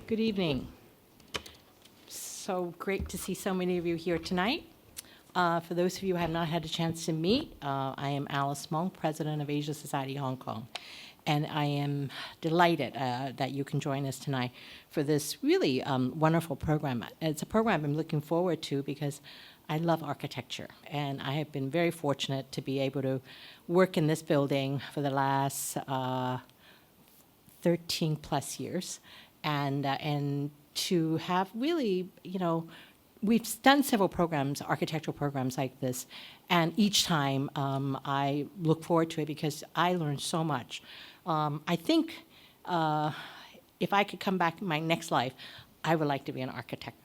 Good evening. So great to see so many of you here tonight. For those of you who have not had a chance to meet, I am Alice Mong, President of Asia Society Hong Kong. And I am delighted that you can join us tonight for this really wonderful program. It's a program I'm looking forward to because I love architecture. And I have been very fortunate to be able to work in this building for the last 13 plus years. And to have really, we've done several programs, architectural programs like this, and each time I look forward to it because I learned so much. I think if I could come back in my next life, I would like to be an architect.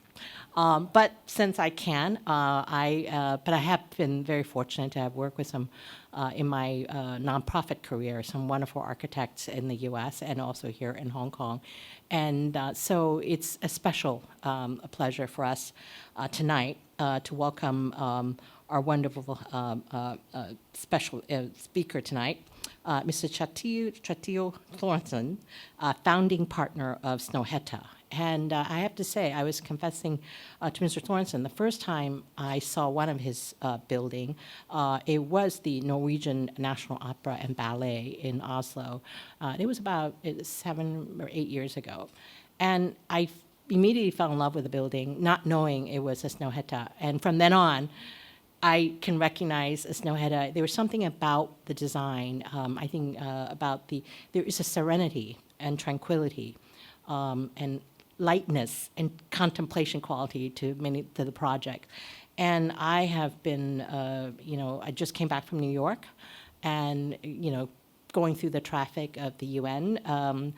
But since I can, but I have been very fortunate to have worked with some, in my nonprofit career, some wonderful architects in the U.S. and also here in Hong Kong. And so it's a special a pleasure for us tonight to welcome our wonderful special speaker tonight, Mr. Kjetil Thorsen, founding partner of Snøhetta. And I have to say, I was confessing to Mr. Thorsen, the first time I saw one of his building, it was the Norwegian National Opera and Ballet in Oslo. It was about 7 or 8 years ago. And I immediately fell in love with the building, not knowing it was a Snøhetta. And from then on, I can recognize a Snøhetta. There was something about the design, I think about there is a serenity and tranquility and lightness and contemplation quality to the project. And I have been, I just came back from New York and, going through the traffic of the UN,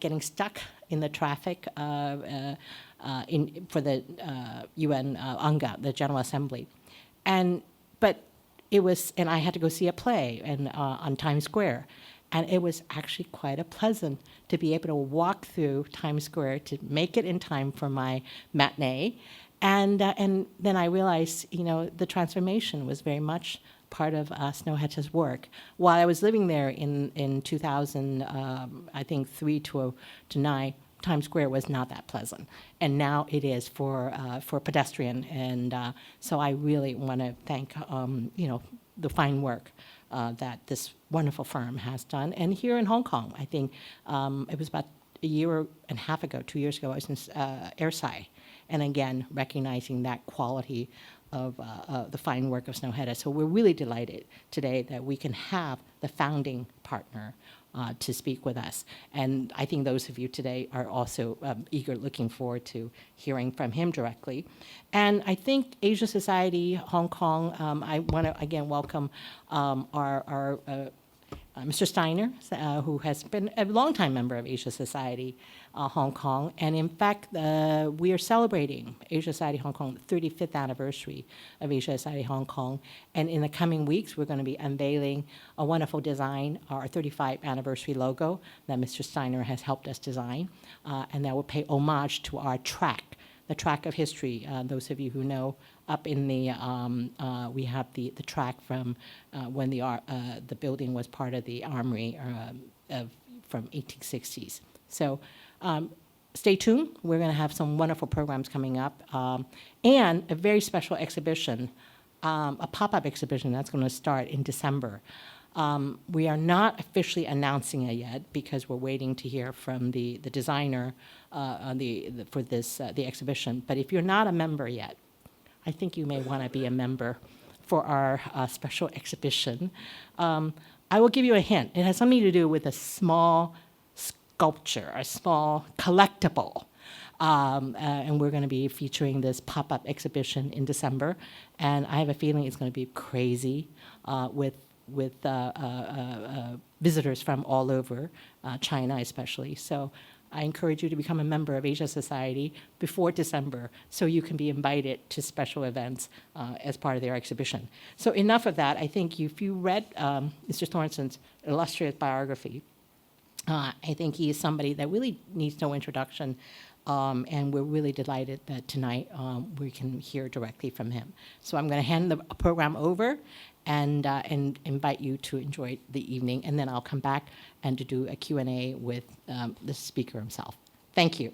getting stuck in the traffic for the UN UNGA, the General Assembly. But it was, and I had to go see a play on Times Square. And it was actually quite pleasant to be able to walk through Times Square to make it in time for my matinee. And then I realized, the transformation was very much part of Snøhetta's work. While I was living there in 2000, I think 3 to 9, Times Square was not that pleasant. And now it is for pedestrian. And so I really want to thank, the fine work that this wonderful firm has done. And here in Hong Kong, I think it was about a year and a half ago, 2 years ago, I was in ASHK. And again, recognizing that quality of the fine work of Snøhetta. So we're really delighted today that we can have the founding partner to speak with us. And I think those of you today are also looking forward to hearing from him directly. And I think Asia Society Hong Kong, I want to again welcome our Mr. Steiner, who has been a longtime member of Asia Society Hong Kong. And in fact, we are celebrating Asia Society Hong Kong, the 35th anniversary of Asia Society Hong Kong. And in the coming weeks, we're going to be unveiling a wonderful design, our 35th anniversary logo that Mr. Steiner has helped us design. And that will pay homage to our track, the track of history. Those of you who know, up in the, we have the track from when the building was part of the armory from 1860s. So stay tuned. We're going to have some wonderful programs coming up and a very special exhibition, a pop-up exhibition that's going to start in December. We are not officially announcing it yet because we're waiting to hear from the designer for the exhibition. But if you're not a member yet, I think you may want to be a member for our special exhibition. I will give you a hint. It has something to do with a small sculpture, a small collectible. And we're going to be featuring this pop-up exhibition in December. And I have a feeling it's going to be crazy with visitors from all over, China especially. So I encourage you to become a member of Asia Society before December so you can be invited to special events as part of their exhibition. So enough of that. I think if you read Mr. Thorsen's illustrious biography, I think he is somebody that really needs no introduction, and we're really delighted that tonight we can hear directly from him. So I'm going to hand the program over and invite you to enjoy the evening, and then I'll come back and to do a Q&A with the speaker himself. Thank you.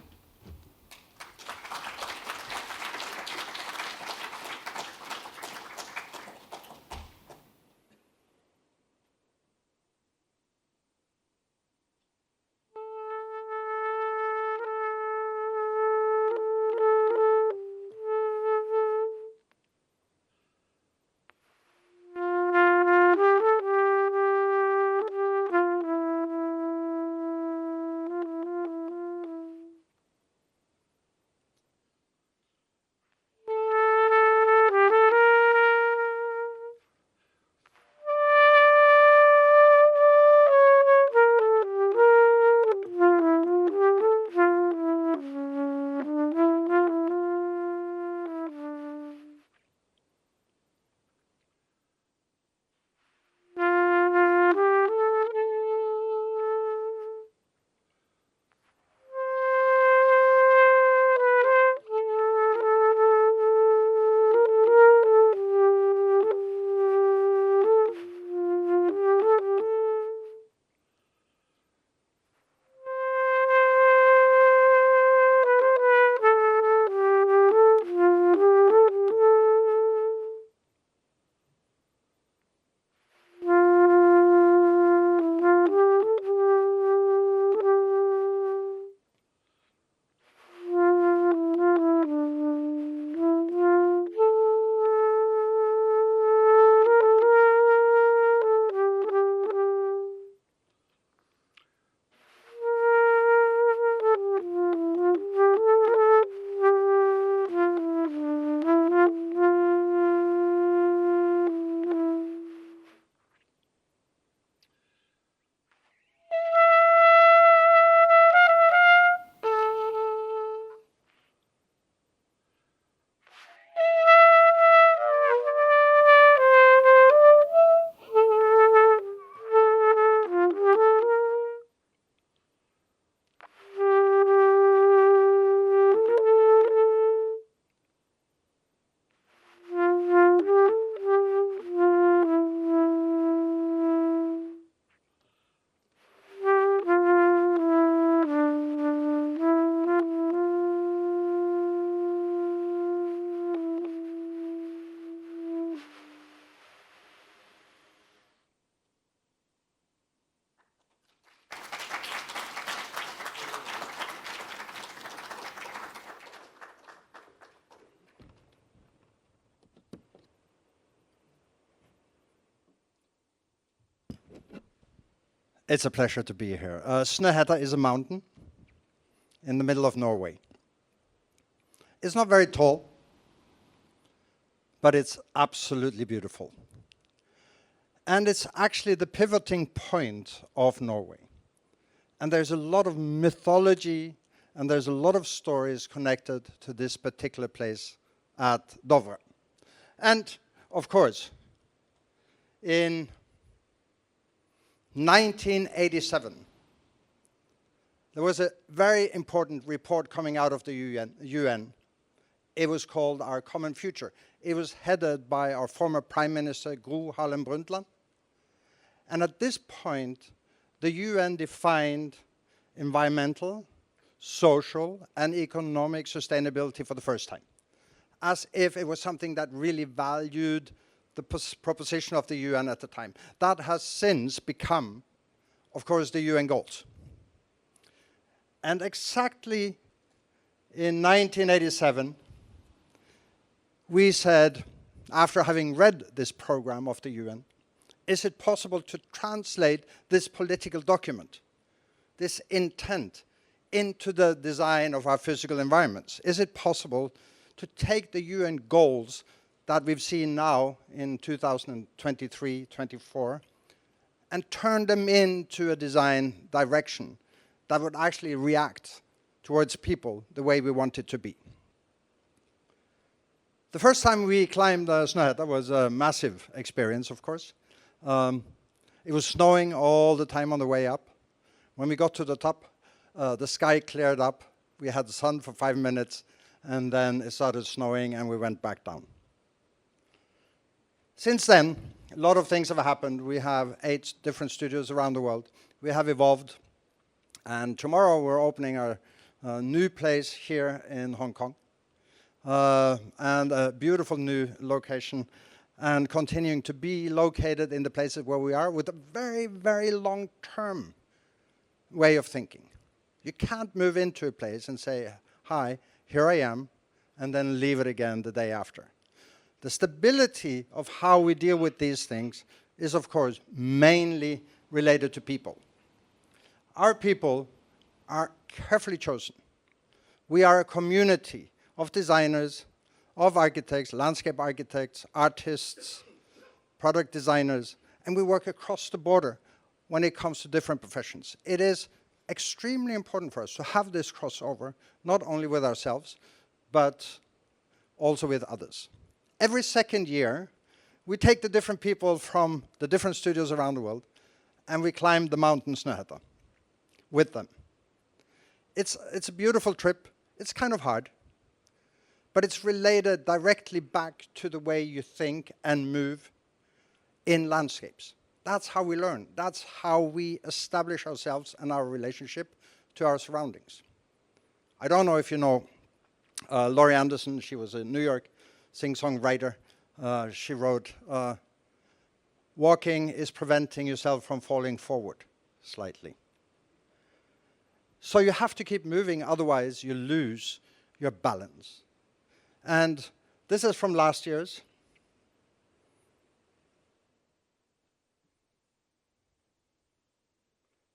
It's a pleasure to be here. Snøhetta is a mountain in the middle of Norway. It's not very tall, but it's absolutely beautiful. And it's actually the pivoting point of Norway. And there's a lot of mythology and there's a lot of stories connected to this particular place at Dovre. And of course, in 1987, there was a very important report coming out of the UN. It was called Our Common Future. It was headed by our former Prime Minister, Gro Harlem Brundtland. And at this point, the UN defined environmental, social, and economic sustainability for the first time, as if it was something that really valued the proposition of the UN at the time. That has since become, of course, the UN goals. And exactly in 1987, we said, after having read this program of the UN, is it possible to translate this political document, this intent, into the design of our physical environments? Is it possible to take the UN goals that we've seen now in 2023-24 and turn them into a design direction that would actually react towards people the way we want it to be? The first time we climbed Snøhetta was a massive experience, of course. It was snowing all the time on the way up. When we got to the top, the sky cleared up. We had the sun for 5 minutes, and then it started snowing, and we went back down. Since then, a lot of things have happened. We have 8 different studios around the world. We have evolved, and tomorrow we're opening our new place here in Hong Kong, and a beautiful new location, and continuing to be located in the places where we are with a very, very long-term way of thinking. You can't move into a place and say, hi, here I am, and then leave it again the day after. The stability of how we deal with these things is, of course, mainly related to people. Our people are carefully chosen. We are a community of designers, of architects, landscape architects, artists, product designers, and we work across the border when it comes to different professions. It is extremely important for us to have this crossover, not only with ourselves, but also with others. Every second year, we take the different people from the different studios around the world, and we climb the mountain Snøhetta with them. It's a beautiful trip. It's kind of hard, but it's related directly back to the way you think and move in landscapes. That's how we learn. That's how we establish ourselves and our relationship to our surroundings. I don't know if you know Laurie Anderson. She was a New York sing-songwriter. She wrote, walking is preventing yourself from falling forward slightly. So you have to keep moving, otherwise you lose your balance. And this is from last year's.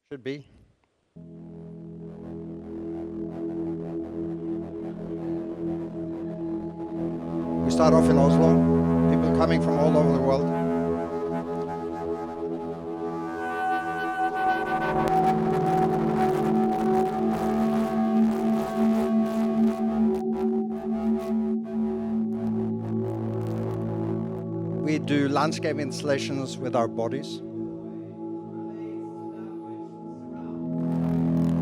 Should be. We start off in Oslo, people coming from all over the world. We do landscape installations with our bodies.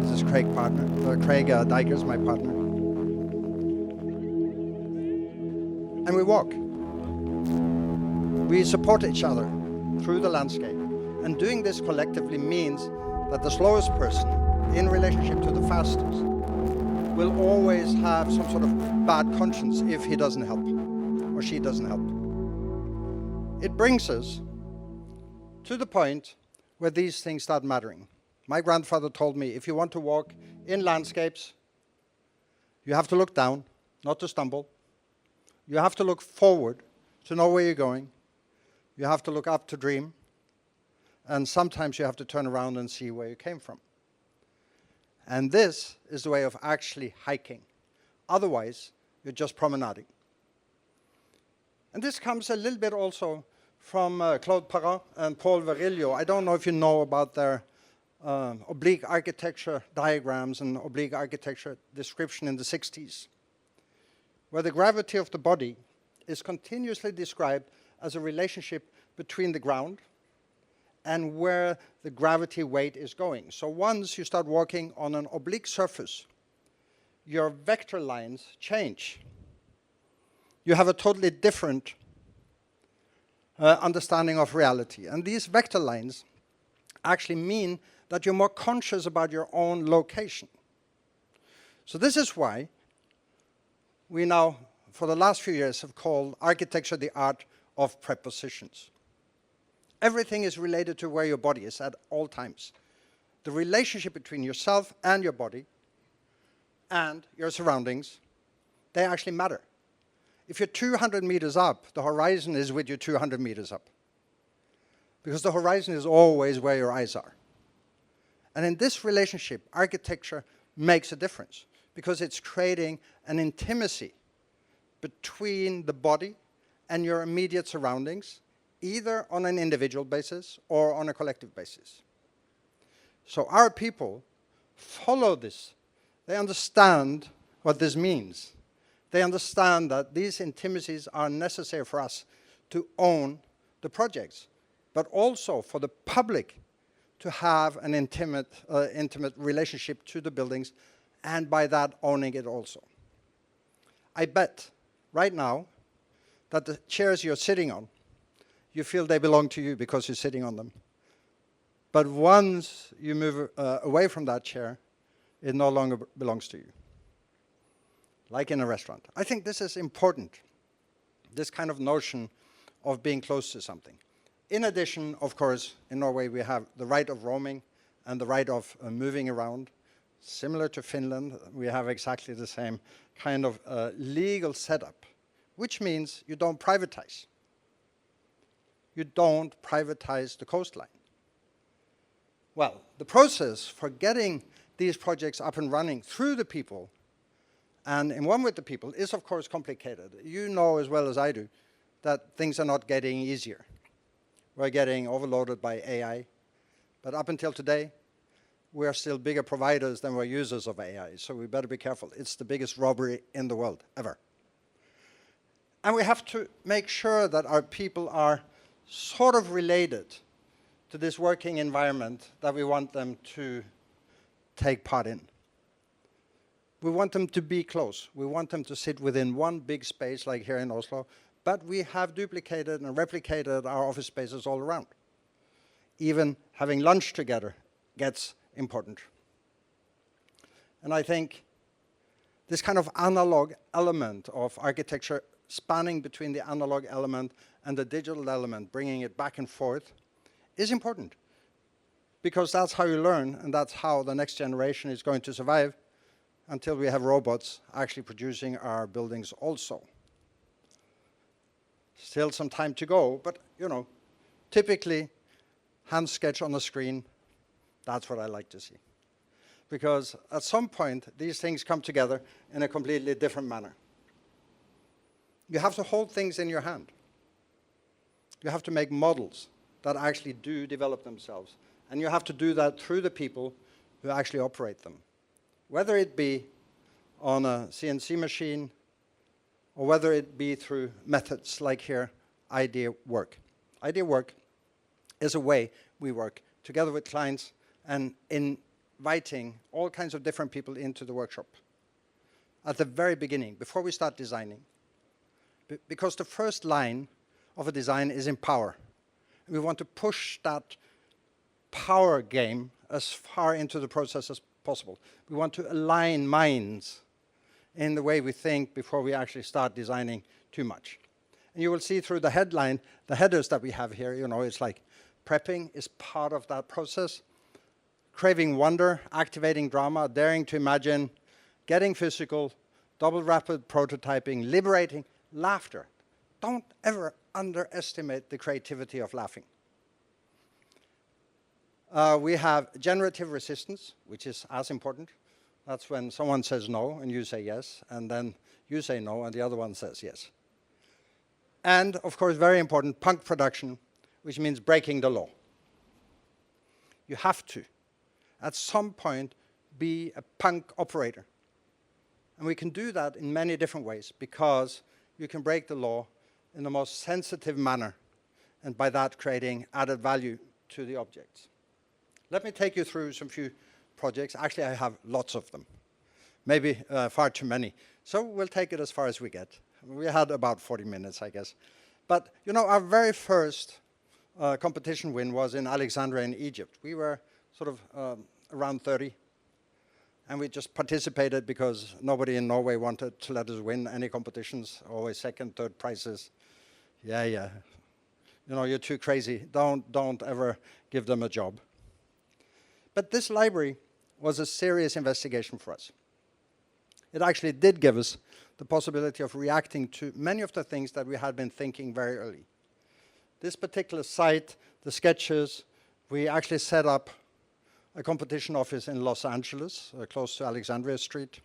This is Craig Dijkers, my partner. And we walk. We support each other through the landscape. And doing this collectively means that the slowest person in relationship to the fastest will always have some sort of bad conscience if he doesn't help or she doesn't help. It brings us to the point where these things start mattering. My grandfather told me, if you want to walk in landscapes, you have to look down, not to stumble. You have to look forward to know where you're going. You have to look up to dream. and sometimes you have to turn around and see where you came from. And this is the way of actually hiking. Otherwise, you're just promenading. And this comes a little bit also from Claude Perrin and Paul Virilio. I don't know if you know about their oblique architecture diagrams and oblique architecture description in the 60s, where the gravity of the body is continuously described as a relationship between the ground and where the gravity weight is going. So once you start walking on an oblique surface, your vector lines change. You have a totally different understanding of reality. And these vector lines actually mean that you're more conscious about your own location. So this is why we now, for the last few years, have called architecture the art of prepositions. Everything is related to where your body is at all times. The relationship between yourself and your body and your surroundings, they actually matter. If you're 200 meters up, the horizon is with you 200 meters up. Because the horizon is always where your eyes are. And in this relationship, architecture makes a difference because it's creating an intimacy between the body and your immediate surroundings, either on an individual basis or on a collective basis. So our people follow this. They understand what this means. They understand that these intimacies are necessary for us to own the projects, but also for the public to have an intimate relationship to the buildings, and by that owning it also. I bet right now that the chairs you're sitting on, you feel they belong to you because you're sitting on them. But once you move away from that chair, it no longer belongs to you. Like in a restaurant. I think this is important, this kind of notion of being close to something. In addition, of course, in Norway we have the right of roaming and the right of moving around. Similar to Finland, we have exactly the same kind of legal setup, which means you don't privatize. You don't privatize the coastline. Well, the process for getting these projects up and running through the people and in one with the people is, of course, complicated. You know as well as I do that things are not getting easier. We're getting overloaded by AI. But up until today, we are still bigger providers than we're users of AI. So we better be careful. It's the biggest robbery in the world, ever. And we have to make sure that our people are sort of related to this working environment that we want them to take part in. We want them to be close. We want them to sit within one big space like here in Oslo, but we have duplicated and replicated our office spaces all around. Even having lunch together gets important. And I think this kind of analog element of architecture spanning between the analog element and the digital element, bringing it back and forth, is important. Because that's how you learn, and that's how the next generation is going to survive until we have robots actually producing our buildings also. Still some time to go, but typically hand sketch on the screen, that's what I like to see. Because at some point, these things come together in a completely different manner. You have to hold things in your hand. You have to make models that actually do develop themselves. And you have to do that through the people who actually operate them. Whether it be on a CNC machine or whether it be through methods like here, idea work. Idea work is a way we work together with clients and inviting all kinds of different people into the workshop at the very beginning, before we start designing. Because the first line of a design is empower. We want to push that power game as far into the process as possible. We want to align minds in the way we think before we actually start designing too much. And you will see through the headline, the headers that we have here, it's like prepping is part of that process. Craving wonder, activating drama, daring to imagine, getting physical, double rapid prototyping, liberating, laughter. Don't ever underestimate the creativity of laughing. We have generative resistance, which is as important. That's when someone says no and you say yes, and then you say no and the other one says yes. And, of course, very important, punk production, which means breaking the law. You have to, at some point, be a punk operator. And we can do that in many different ways, because you can break the law in the most sensitive manner, and by that creating added value to the objects. Let me take you through some few projects. Actually, I have lots of them, maybe far too many. So we'll take it as far as we get. We had about 40 minutes, I guess. But, you know, our very first competition win was in Alexandria in Egypt. We were sort of around 30. And we just participated because nobody in Norway wanted to let us win any competitions, always second, third prizes. Yeah. You know, you're too crazy. Don't ever give them a job. But this library was a serious investigation for us. It actually did give us the possibility of reacting to many of the things that we had been thinking very early. This particular site, the sketches, we actually set up a competition office in Los Angeles, close to Alexandria Street.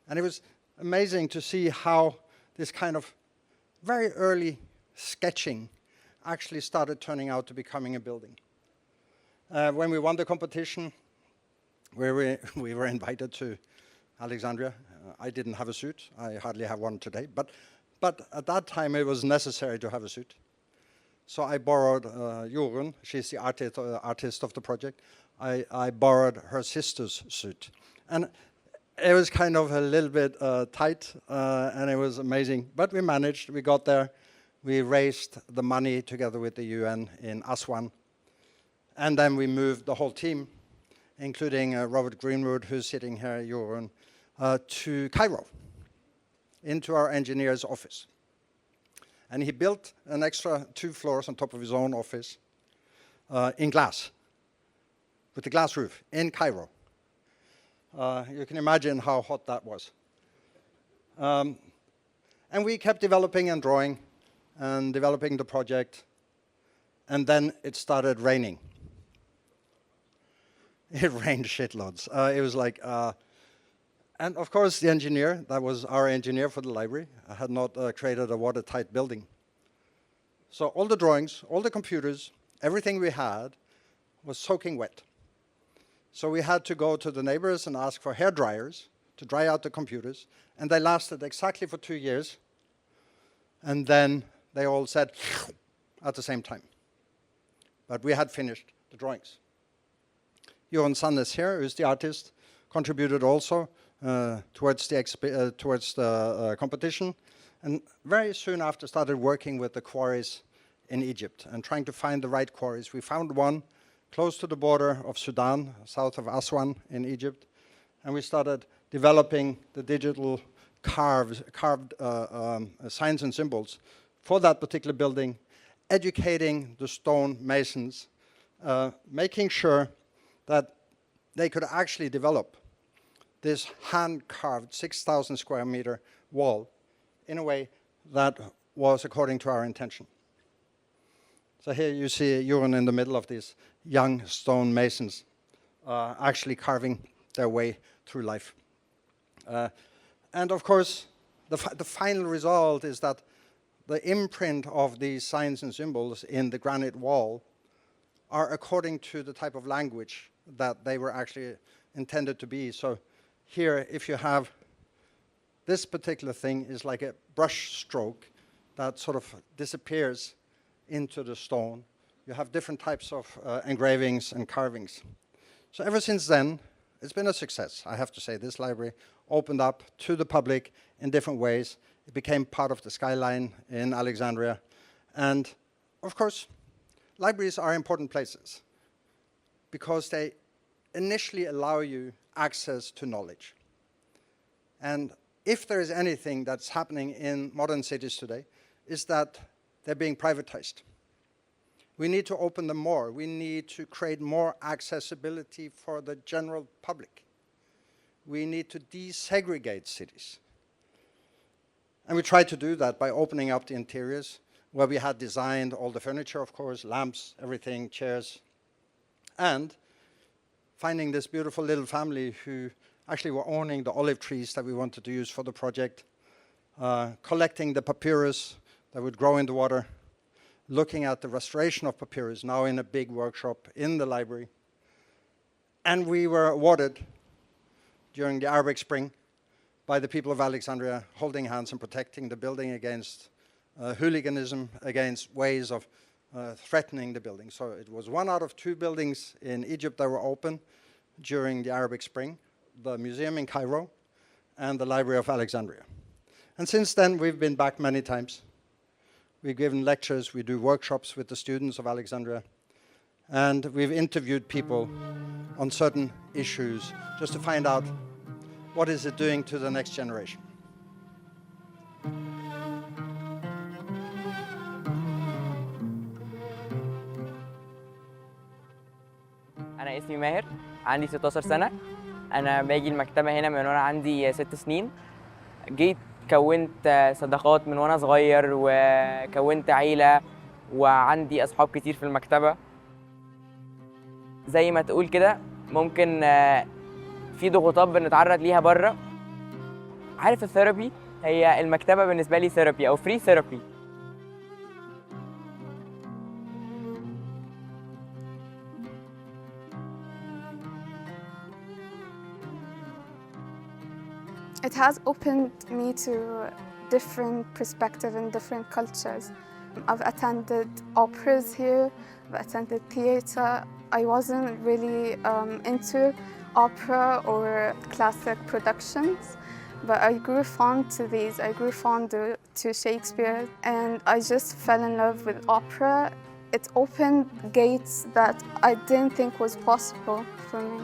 And it was amazing to see how this kind of very early sketching actually started turning out to becoming a building. When we won the competition, we were invited to Alexandria. I didn't have a suit. I hardly have one today. But at that time, it was necessary to have a suit. So I borrowed Jorunn. She's the artist of the project. I borrowed her sister's suit. And it was kind of a little bit tight, and it was amazing. But we managed. We got there. We raised the money together with the UN in Aswan. And then we moved the whole team, including Robert Greenwood, who's sitting here, Jorunn, to Cairo, into our engineer's office. And he built an extra 2 floors on top of his own office in glass, with a glass roof, in Cairo. You can imagine how hot that was. And we kept developing and drawing and developing the project. And then it started raining. It rained shitloads. It was like, and of course the engineer, that was our engineer for the library, had not created a watertight building. So all the drawings, all the computers, everything we had was soaking wet. So we had to go to the neighbors and ask for hair dryers to dry out the computers. And they lasted exactly for 2 years. And then they all said at the same time. But we had finished the drawings. Jorunn Sandnes here, who's the artist, contributed also towards the competition. And very soon after started working with the quarries in Egypt and trying to find the right quarries. We found one close to the border of Sudan, south of Aswan in Egypt. And we started developing the digital carved signs and symbols for that particular building, educating the stone masons, making sure that they could actually develop this hand-carved 6,000 square meter wall in a way that was according to our intention. So here you see Jorunn in the middle of these young stone masons actually carving their way through life. And of course, the final result is that the imprint of these signs and symbols in the granite wall are according to the type of language that they were actually intended to be. So here, if you have this particular thing is like a brush stroke that sort of disappears into the stone. You have different types of engravings and carvings. So ever since then, it's been a success, I have to say. This library opened up to the public in different ways. It became part of the skyline in Alexandria. And of course, libraries are important places because they initially allow you access to knowledge. And if there is anything that's happening in modern cities today, is that they're being privatized. We need to open them more. We need to create more accessibility for the general public. We need to desegregate cities. And we tried to do that by opening up the interiors, where we had designed all the furniture, of course, lamps, everything, chairs. and finding this beautiful little family who actually were owning the olive trees that we wanted to use for the project, collecting the papyrus that would grow in the water, looking at the restoration of papyrus, now in a big workshop in the library. And we were awarded during the Arabic Spring by the people of Alexandria, holding hands and protecting the building against hooliganism, against ways of threatening the building. So it was 1 out of 2 buildings in Egypt that were open during the Arabic Spring, the museum in Cairo and the Library of Alexandria. And since then, we've been back many times. We've given lectures, we do workshops with the students of Alexandria, and we've interviewed people on certain issues just to find out what is it doing to the next generation. أنا اسمي ماهر، عندي 16 سنة. أنا باجي المكتبة هنا من وأنا عندي 6 سنين. جيت كونت صداقات من وأنا صغير وكونت عيلة وعندي أصحاب كتير في المكتبة. زي ما تقول كده ممكن في ضغوطات بنتعرض ليها بره. عارف الثيرابي؟ هي المكتبة بالنسبة لي ثيرابي أو فري ثيرابي. It has opened me to different perspectives and different cultures. I've attended operas here, I've attended theater. I wasn't really into opera or classic productions, but I grew fond to these. I grew fond to Shakespeare, and I just fell in love with opera. It opened gates that I didn't think was possible for me.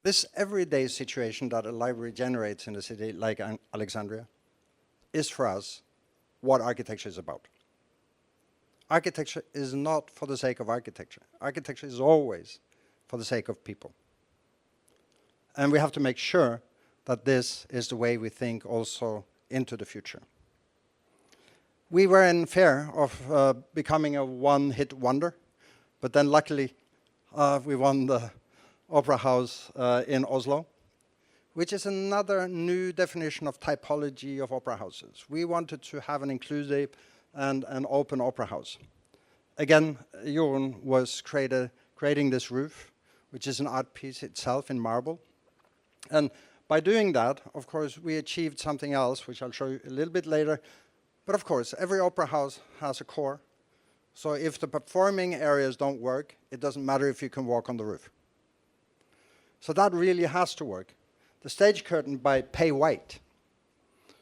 This everyday situation that a library generates in a city like Alexandria is for us what architecture is about. Architecture is not for the sake of architecture. Architecture is always for the sake of people. And we have to make sure that this is the way we think also into the future. We were in fear of becoming a one-hit wonder, but then luckily we won the Opera House in Oslo, which is another new definition of typology of opera houses. We wanted to have an inclusive and an open opera house. Again, Jorn was creating this roof, which is an art piece itself in marble. And by doing that, of course, we achieved something else, which I'll show you a little bit later. But of course, every opera house has a core. So if the performing areas don't work, it doesn't matter if you can walk on the roof. So that really has to work. The stage curtain by Pay White.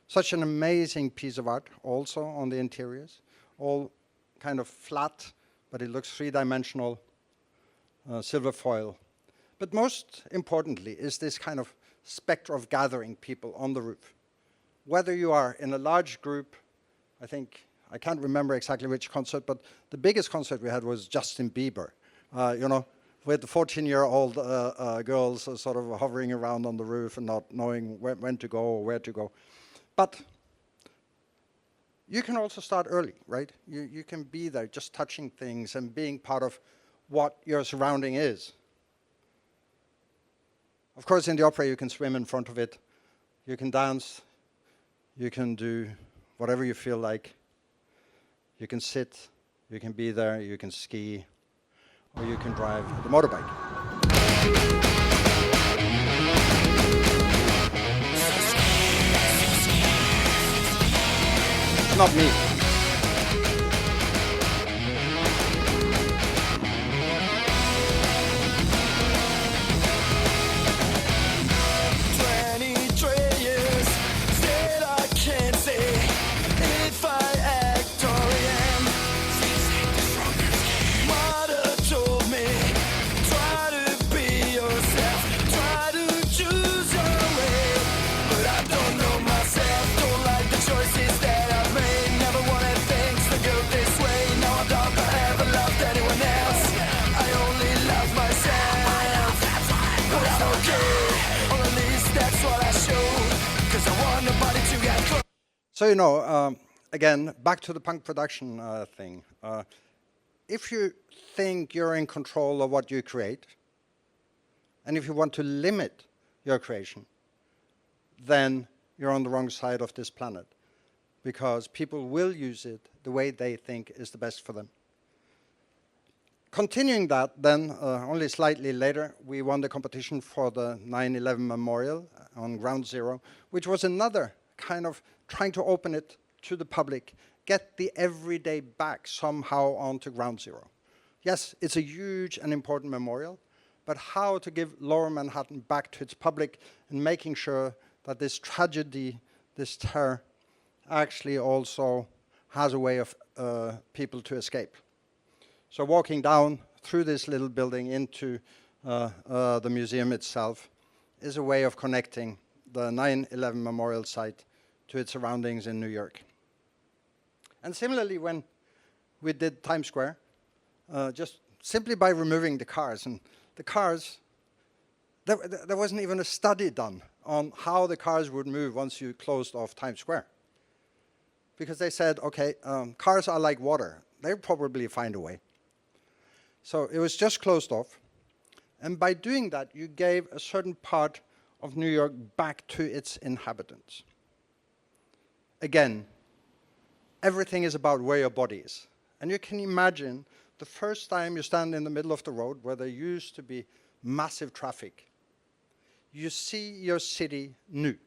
Such an amazing piece of art also on the interiors. All kind of flat, but it looks three-dimensional, silver foil. But most importantly is this kind of spectre of gathering people on the roof. Whether you are in a large group, I can't remember exactly which concert, but the biggest concert we had was Justin Bieber, with the 14-year-old girls sort of hovering around on the roof and not knowing when to go or where to go. But you can also start early, right? You can be there just touching things and being part of what your surrounding is. Of course, in the opera, you can swim in front of it. You can dance. You can do whatever you feel like. You can sit. You can be there. You can ski. Or you can drive the motorbike. It's not me. So, again, back to the punk production thing. If you think you're in control of what you create, and if you want to limit your creation, then you're on the wrong side of this planet, because people will use it the way they think is the best for them. Continuing that, then, only slightly later, we won the competition for the 9/11 Memorial on Ground Zero, which was another kind of trying to open it to the public, get the everyday back somehow onto Ground Zero. Yes, it's a huge and important memorial, but how to give Lower Manhattan back to its public and making sure that this tragedy, this terror, actually also has a way of people to escape. So walking down through this little building into the museum itself is a way of connecting the 9/11 Memorial site to its surroundings in New York. And similarly, when we did Times Square, just simply by removing the cars, and the cars, there wasn't even a study done on how the cars would move once you closed off Times Square. Because they said, okay, cars are like water. They'll probably find a way. So it was just closed off. And by doing that, you gave a certain part of New York back to its inhabitants. Again, everything is about where your body is. And you can imagine the first time you stand in the middle of the road where there used to be massive traffic, you see your city new.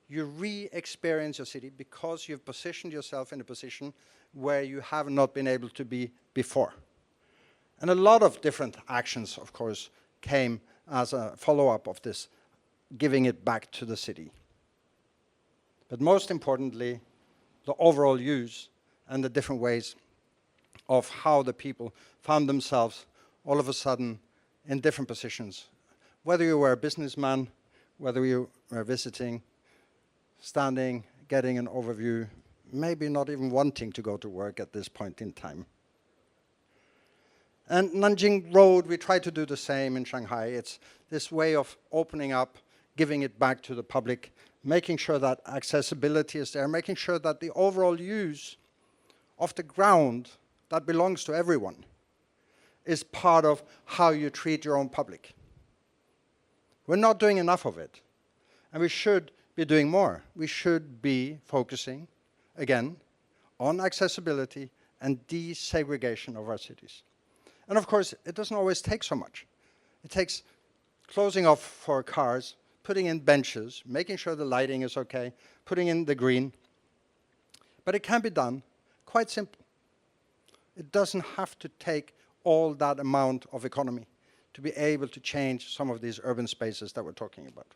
You re-experience your city because you've positioned yourself in a position where you have not been able to be before. And a lot of different actions, of course, came as a follow-up of this, giving it back to the city. But most importantly, the overall use and the different ways of how the people found themselves all of a sudden in different positions. Whether you were a businessman, whether you were visiting, standing, getting an overview, maybe not even wanting to go to work at this point in time. And Nanjing Road, we try to do the same in Shanghai. It's this way of opening up, giving it back to the public, making sure that accessibility is there, making sure that the overall use of the ground that belongs to everyone is part of how you treat your own public. We're not doing enough of it, and we should be doing more. We should be focusing, again, on accessibility and desegregation of our cities. And of course, it doesn't always take so much. It takes closing off for cars, putting in benches, making sure the lighting is okay, putting in the green. But it can be done quite simple. It doesn't have to take all that amount of economy to be able to change some of these urban spaces that we're talking about.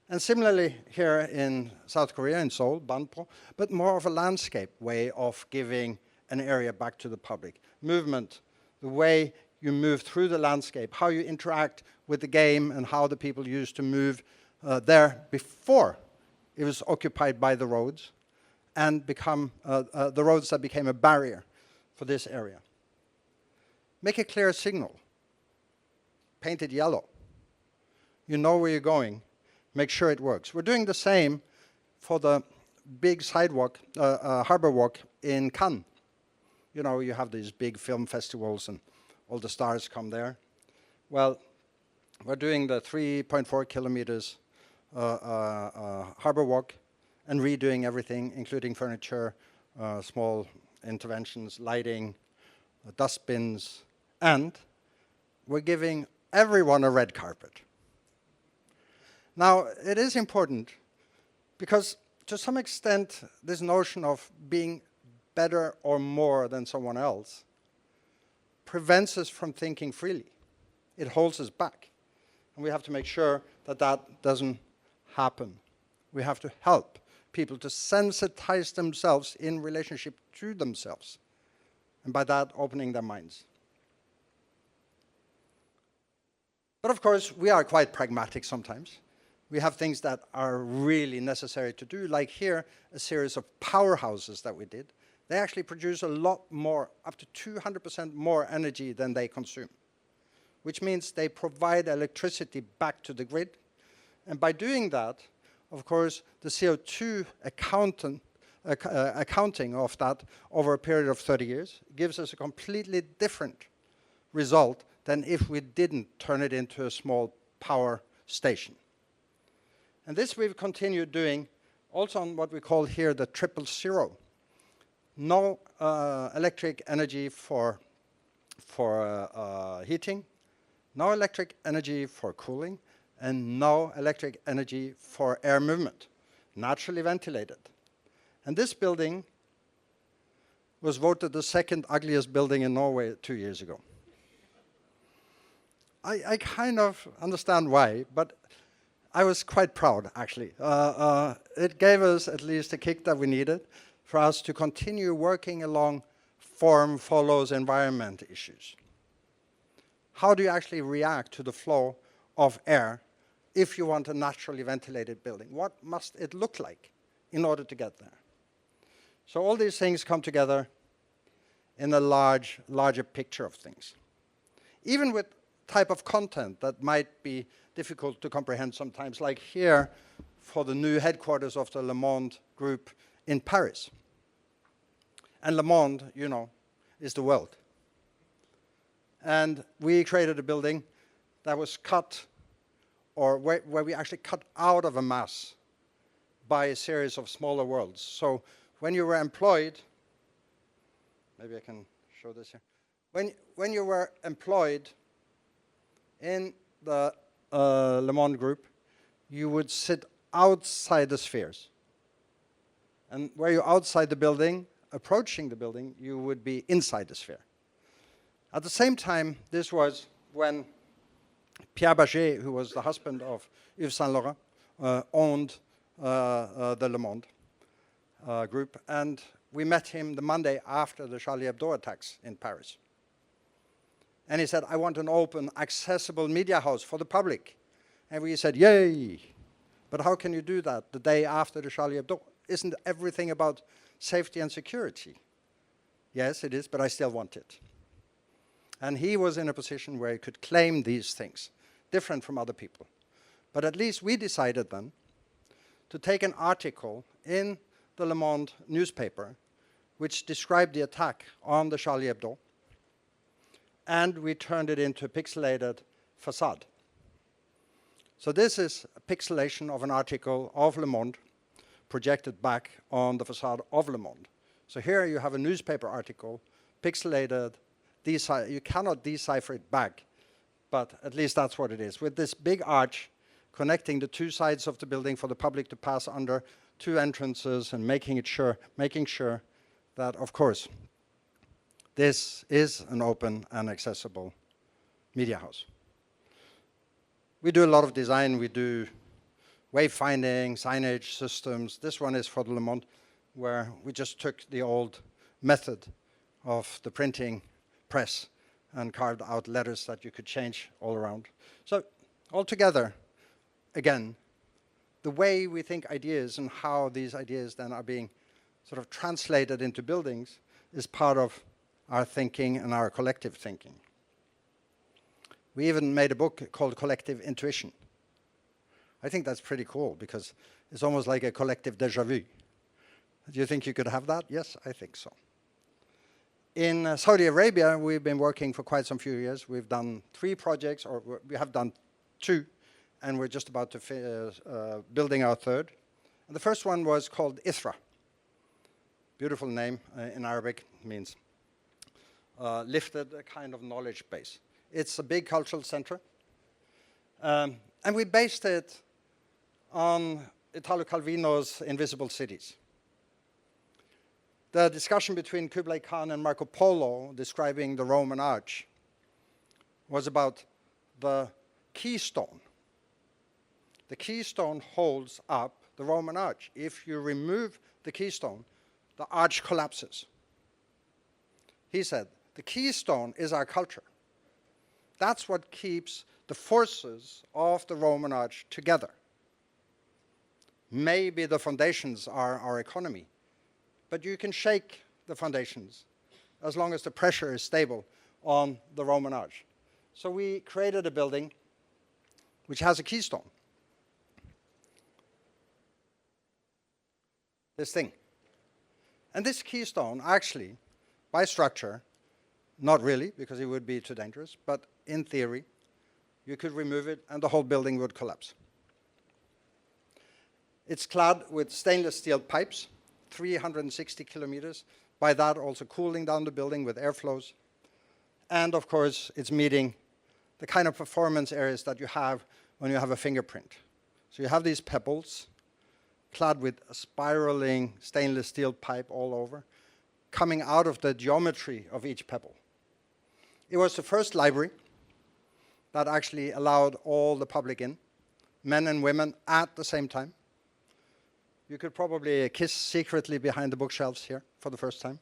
And similarly here in South Korea, in Seoul, Banpo, but more of a landscape way of giving an area back to the public. Movement, the way you move through the landscape, how you interact with the game and how the people used to move there before it was occupied by the roads and become the roads that became a barrier for this area. Make a clear signal. Paint it yellow. You know where you're going. Make sure it works. We're doing the same for the big sidewalk, harbor walk in Cannes. You know, you have these big film festivals and all the stars come there. Well, we're doing the 3.4 kilometers harbor walk and redoing everything, including furniture, small interventions, lighting, dustbins, and we're giving everyone a red carpet. Now, it is important because to some extent, this notion of being better or more than someone else prevents us from thinking freely. It holds us back. And we have to make sure that that doesn't happen. We have to help people to sensitize themselves in relationship to themselves, and by that, opening their minds. But of course, we are quite pragmatic sometimes. We have things that are really necessary to do, like here, a series of powerhouses that we did. They actually produce a lot more, up to 200% more energy than they consume, which means they provide electricity back to the grid. And by doing that, of course, the CO2 accounting of that over a period of 30 years gives us a completely different result than if we didn't turn it into a small power station. And this we've continued doing also on what we call here the 000. No electric energy for heating, no electric energy for cooling, and no electric energy for air movement, naturally ventilated. And this building was voted the second ugliest building in Norway 2 years ago. I kind of understand why, but I was quite proud, actually. It gave us at least a kick that we needed for us to continue working along form follows environment issues. How do you actually react to the flow of air if you want a naturally ventilated building? What must it look like in order to get there? So all these things come together in a larger picture of things. Even with type of content that might be difficult to comprehend sometimes, like here for the new headquarters of the Le Monde Group in Paris. And Le Monde, you know, is the world. And we created a building that was cut, or where we actually cut out of a mass by a series of smaller worlds. So when you were employed, maybe I can show this here. When you were employed in the Le Monde Group, you would sit outside the spheres. And where you're outside the building, approaching the building, you would be inside the sphere. At the same time, this was when Pierre Berger, who was the husband of Yves Saint Laurent, owned the Le Monde Group. And we met him the Monday after the Charlie Hebdo attacks in Paris. And he said, I want an open, accessible media house for the public. And we said, yay! But how can you do that the day after the Charlie Hebdo? Isn't everything about safety and security? Yes, it is, but I still want it. And he was in a position where he could claim these things, different from other people. But at least we decided then to take an article in the Le Monde newspaper which described the attack on the Charlie Hebdo, and we turned it into a pixelated facade. So this is a pixelation of an article of Le Monde projected back on the facade of Le Monde. So here you have a newspaper article, pixelated. You cannot decipher it back, but at least that's what it is. With this big arch connecting the two sides of the building for the public to pass under, two entrances, and making sure that, of course, this is an open and accessible media house. We do a lot of design. We do wayfinding, signage systems. This one is for the Le Monde, where we just took the old method of the printing press and carved out letters that you could change all around. So altogether, again, the way we think ideas and how these ideas then are being sort of translated into buildings is part of our thinking and our collective thinking. We even made a book called Collective Intuition. I think that's pretty cool because it's almost like a collective déjà vu. Do you think you could have that? Yes, I think so. In Saudi Arabia, we've been working for quite some few years. We've done 3 projects, or we have done 2, and we're just about to building our 3rd. And the first one was called Ithra. Beautiful name in Arabic, means lifted a kind of knowledge base. It's a big cultural center. And we based it on Italo Calvino's Invisible Cities. The discussion between Kublai Khan and Marco Polo describing the Roman arch was about the keystone. The keystone holds up the Roman arch. If you remove the keystone, the arch collapses. He said, the keystone is our culture. That's what keeps the forces of the Roman arch together. Maybe the foundations are our economy, but you can shake the foundations as long as the pressure is stable on the Roman arch. So we created a building which has a keystone. This thing. And this keystone actually, by structure, not really, because it would be too dangerous, but in theory, you could remove it and the whole building would collapse. It's clad with stainless steel pipes, 360 kilometers, by that also cooling down the building with airflows. And of course, it's meeting the kind of performance areas that you have when you have a fingerprint. So you have these pebbles clad with a spiraling stainless steel pipe all over, coming out of the geometry of each pebble. It was the first library that actually allowed all the public in, men and women at the same time. You could probably kiss secretly behind the bookshelves here for the first time.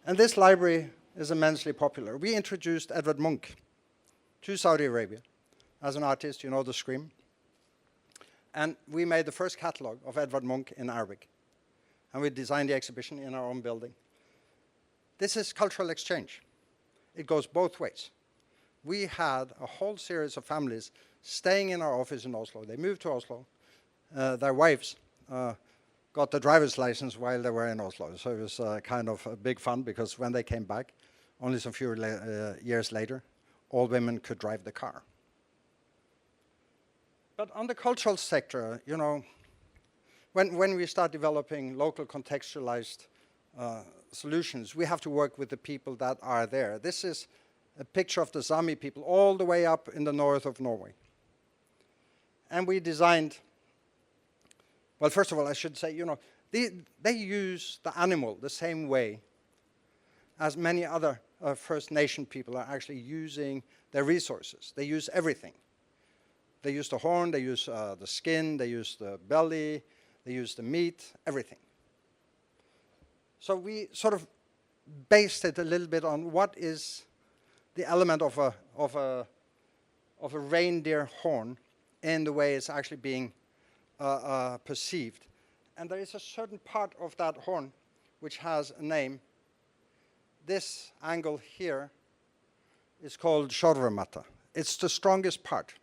And this library is immensely popular. We introduced Edvard Munch to Saudi Arabia as an artist, you know the Scream. And we made the first catalog of Edvard Munch in Arabic. And we designed the exhibition in our own building. This is cultural exchange. It goes both ways. We had a whole series of families staying in our office in Oslo. They moved to Oslo. Their wives got the driver's license while they were in Oslo. So it was kind of a big fun, because when they came back, only some few years later, all women could drive the car. But on the cultural sector, you know, when we start developing local contextualized solutions, we have to work with the people that are there. This is a picture of the Sami people all the way up in the north of Norway. And we designed, well, first of all, I should say, you know, they use the animal the same way as many other First Nation people are actually using their resources. They use everything. They use the horn, they use the skin, they use the belly, they use the meat, everything. So we sort of based it a little bit on what is the element of a reindeer horn in the way it's actually being perceived. And there is a certain part of that horn which has a name. This angle here is called Sjorvematta. It's the strongest part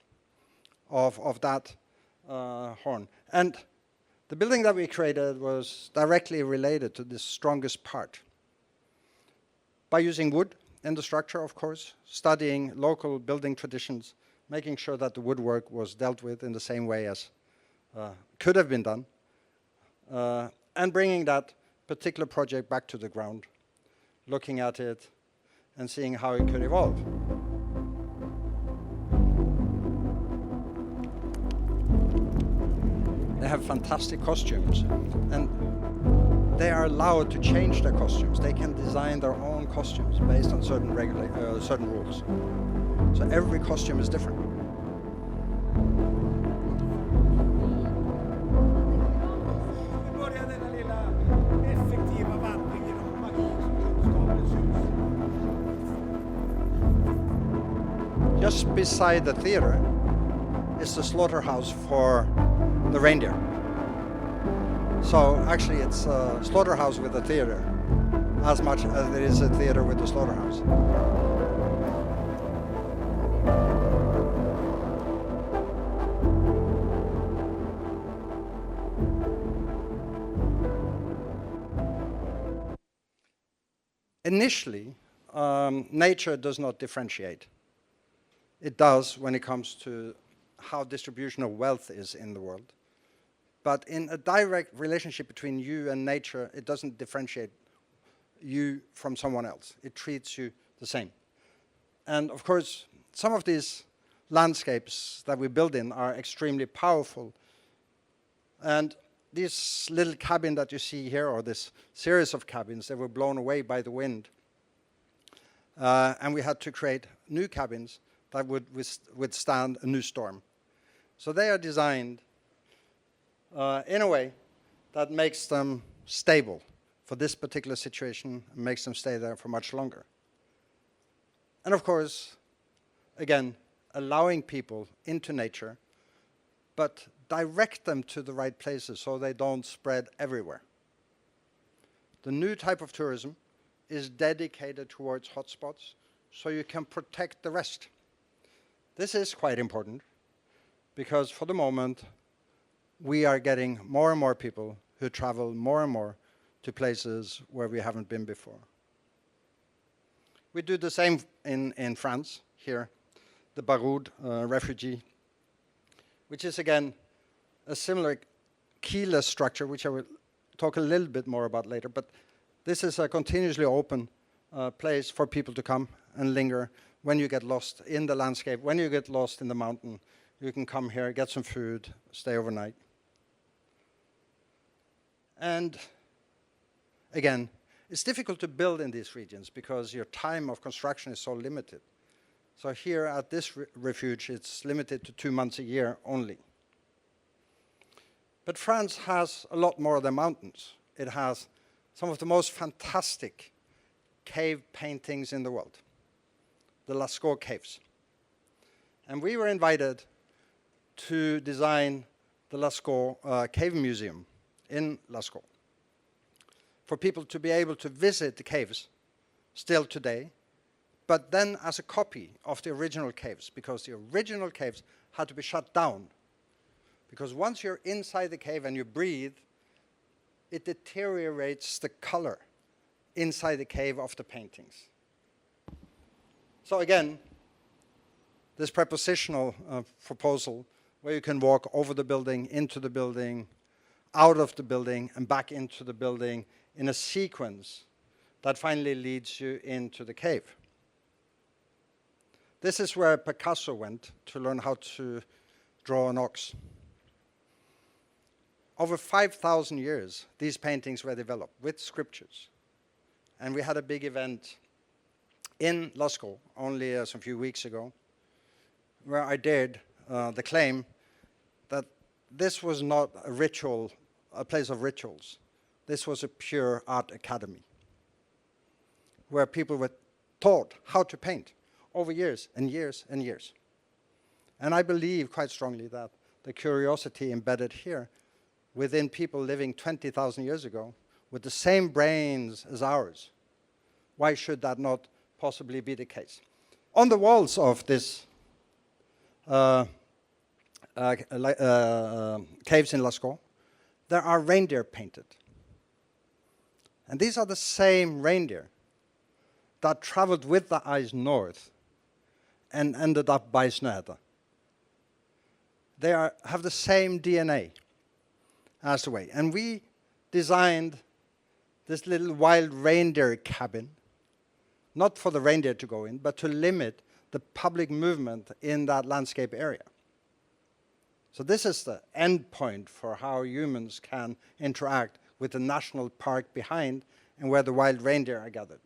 of that horn. And the building that we created was directly related to this strongest part. By using wood in the structure, of course, studying local building traditions, making sure that the woodwork was dealt with in the same way as could have been done, and bringing that particular project back to the ground, looking at it and seeing how it could evolve. They have fantastic costumes, and they are allowed to change their costumes. They can design their own costumes based on certain rules. So every costume is different. Just beside the theater is the slaughterhouse for the reindeer. So actually it's a slaughterhouse with a theater as much as there is a theater with a slaughterhouse. Initially, nature does not differentiate. It does when it comes to how distribution of wealth is in the world. But in a direct relationship between you and nature, it doesn't differentiate you from someone else. It treats you the same. And of course, some of these landscapes that we build in are extremely powerful. And this little cabin that you see here, or this series of cabins, they were blown away by the wind. And we had to create new cabins that would withstand a new storm. So they are designed in a way that makes them stable for this particular situation and makes them stay there for much longer. And of course, again, allowing people into nature, but direct them to the right places so they don't spread everywhere. The new type of tourism is dedicated towards hotspots so you can protect the rest. This is quite important because for the moment we are getting more and more people who travel more and more to places where we haven't been before. We do the same in France, here, the Baroud refugee, which is again a similar keyless structure, which I will talk a little bit more about later, but this is a continuously open place for people to come and linger when you get lost in the landscape, when you get lost in the mountain. You can come here, get some food, stay overnight. And again, it's difficult to build in these regions because your time of construction is so limited. So here at this refuge, it's limited to 2 months a year only. But France has a lot more than mountains. It has some of the most fantastic cave paintings in the world, the Lascaux caves. And we were invited to design the Lascaux Cave Museum in Lascaux for people to be able to visit the caves still today, but then as a copy of the original caves, because the original caves had to be shut down. Because once you're inside the cave and you breathe, it deteriorates the color inside the cave of the paintings. So again, this prepositional proposal where you can walk over the building, into the building, out of the building, and back into the building in a sequence that finally leads you into the cave. This is where Picasso went to learn how to draw an ox. Over 5,000 years, these paintings were developed with scriptures. And we had a big event in Lascaux only some few weeks ago, where I dared the claim that this was not a ritual, a place of rituals. This was a pure art academy, where people were taught how to paint over years and years and years. And I believe quite strongly that the curiosity embedded here within people living 20,000 years ago with the same brains as ours, why should that not possibly be the case? On the walls of this caves in Lascaux, there are reindeer painted. And these are the same reindeer that traveled with the ice north and ended up by Snøhetta. They have the same DNA as the way. And we designed this little wild reindeer cabin, not for the reindeer to go in, but to limit the public movement in that landscape area. So this is the end point for how humans can interact with the national park behind and where the wild reindeer are gathered.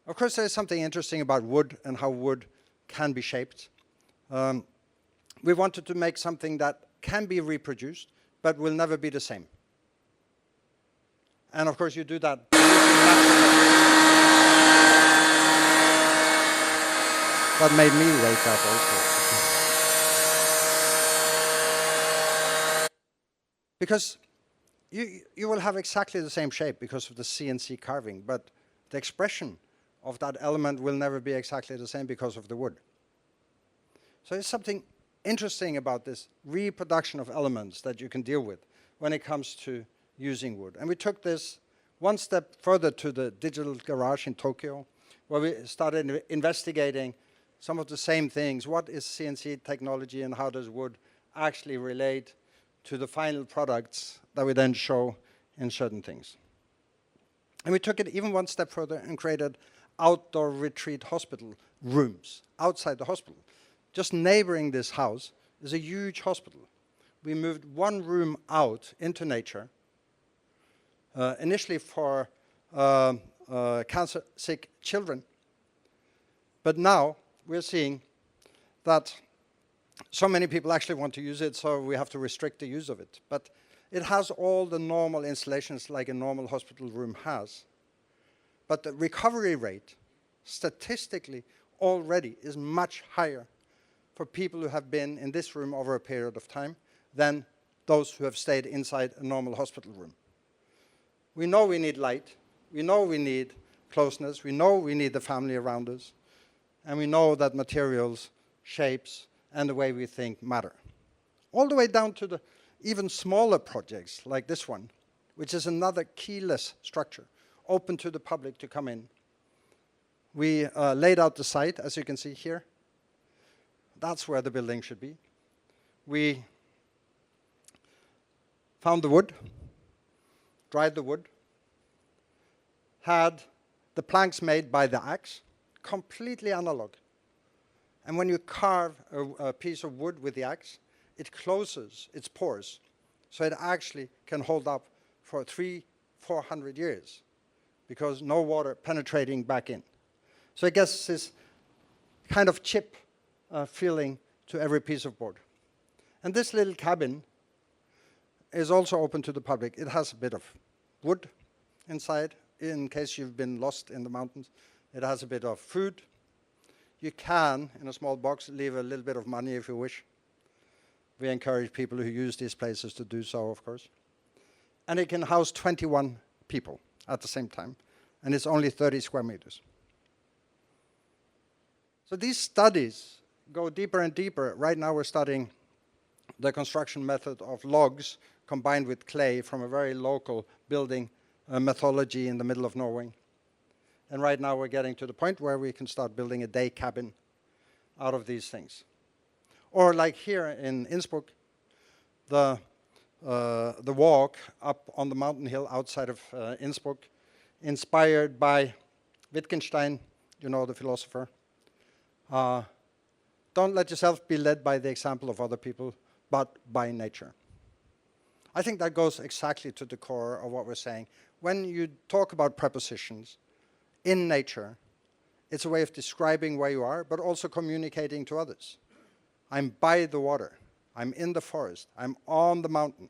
Of course, there's something interesting about wood and how wood can be shaped. We wanted to make something that can be reproduced, but will never be the same. And of course, you do that. That made me wake up also. Because you will have exactly the same shape because of the CNC carving, but the expression of that element will never be exactly the same because of the wood. So there's something interesting about this reproduction of elements that you can deal with when it comes to using wood. And we took this one step further to the digital garage in Tokyo, where we started investigating some of the same things. What is CNC technology and how does wood actually relate to the final products that we then show in certain things? And we took it even one step further and created outdoor retreat hospital rooms outside the hospital. Just neighboring this house is a huge hospital. We moved one room out into nature, initially for cancer-sick children. But now we're seeing that so many people actually want to use it, so we have to restrict the use of it. But it has all the normal installations like a normal hospital room has. But the recovery rate, statistically, already is much higher for people who have been in this room over a period of time than those who have stayed inside a normal hospital room. We know we need light, we know we need closeness, we know we need the family around us, and we know that materials, shapes, and the way we think matter. All the way down to the even smaller projects like this one, which is another keyless structure, open to the public to come in. We laid out the site, as you can see here. That's where the building should be. We found the wood, dried the wood, had the planks made by the axe, completely analog. And when you carve a piece of wood with the axe, it closes its pores, so it actually can hold up for 300-400 years, because no water penetrating back in. So it gets this kind of chip feeling to every piece of board. And this little cabin is also open to the public. It has a bit of wood inside, in case you've been lost in the mountains. It has a bit of food. You can, in a small box, leave a little bit of money if you wish. We encourage people who use these places to do so, of course. And it can house 21 people at the same time. And it's only 30 square meters. So these studies go deeper and deeper. Right now we're studying the construction method of logs combined with clay from a very local building methodology in the middle of Norway. And right now we're getting to the point where we can start building a day cabin out of these things. Or like here in Innsbruck, the walk up on the mountain hill outside of Innsbruck, inspired by Wittgenstein, you know, the philosopher. Don't let yourself be led by the example of other people, but by nature. I think that goes exactly to the core of what we're saying. When you talk about prepositions in nature, it's a way of describing where you are, but also communicating to others. I'm by the water. I'm in the forest. I'm on the mountain.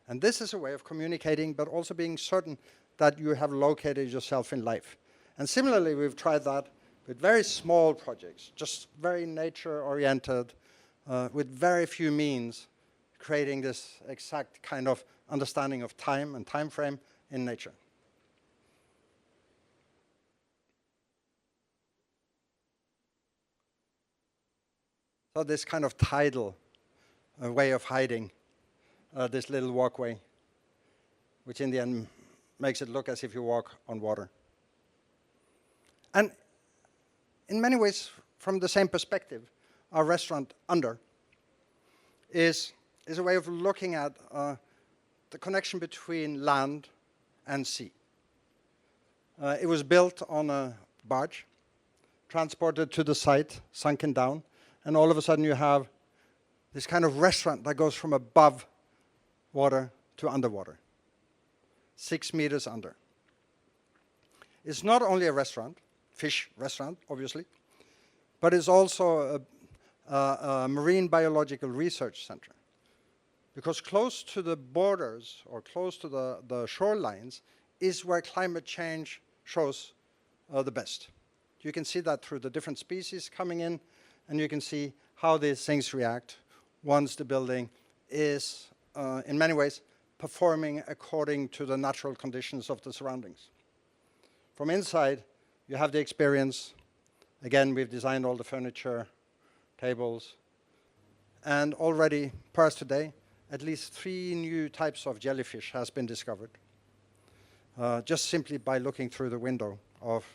And this is a way of communicating, but also being certain that you have located yourself in life. And similarly, we've tried that with very small projects, just very nature-oriented, with very few means, creating this exact kind of understanding of time and time frame in nature. So this kind of tidal way of hiding this little walkway, which in the end makes it look as if you walk on water. And in many ways, from the same perspective, our restaurant Under is a way of looking at the connection between land and sea. It was built on a barge, transported to the site, sunken down, and all of a sudden you have this kind of restaurant that goes from above water to underwater, 6 meters under. It's not only a restaurant, fish restaurant, obviously, but it's also a marine biological research center. Because close to the borders, or close to the shorelines, is where climate change shows the best. You can see that through the different species coming in, and you can see how these things react once the building is, in many ways, performing according to the natural conditions of the surroundings. From inside, you have the experience. Again, we've designed all the furniture, tables, and already, per today, at least 3 new types of jellyfish has been discovered, just simply by looking through the window of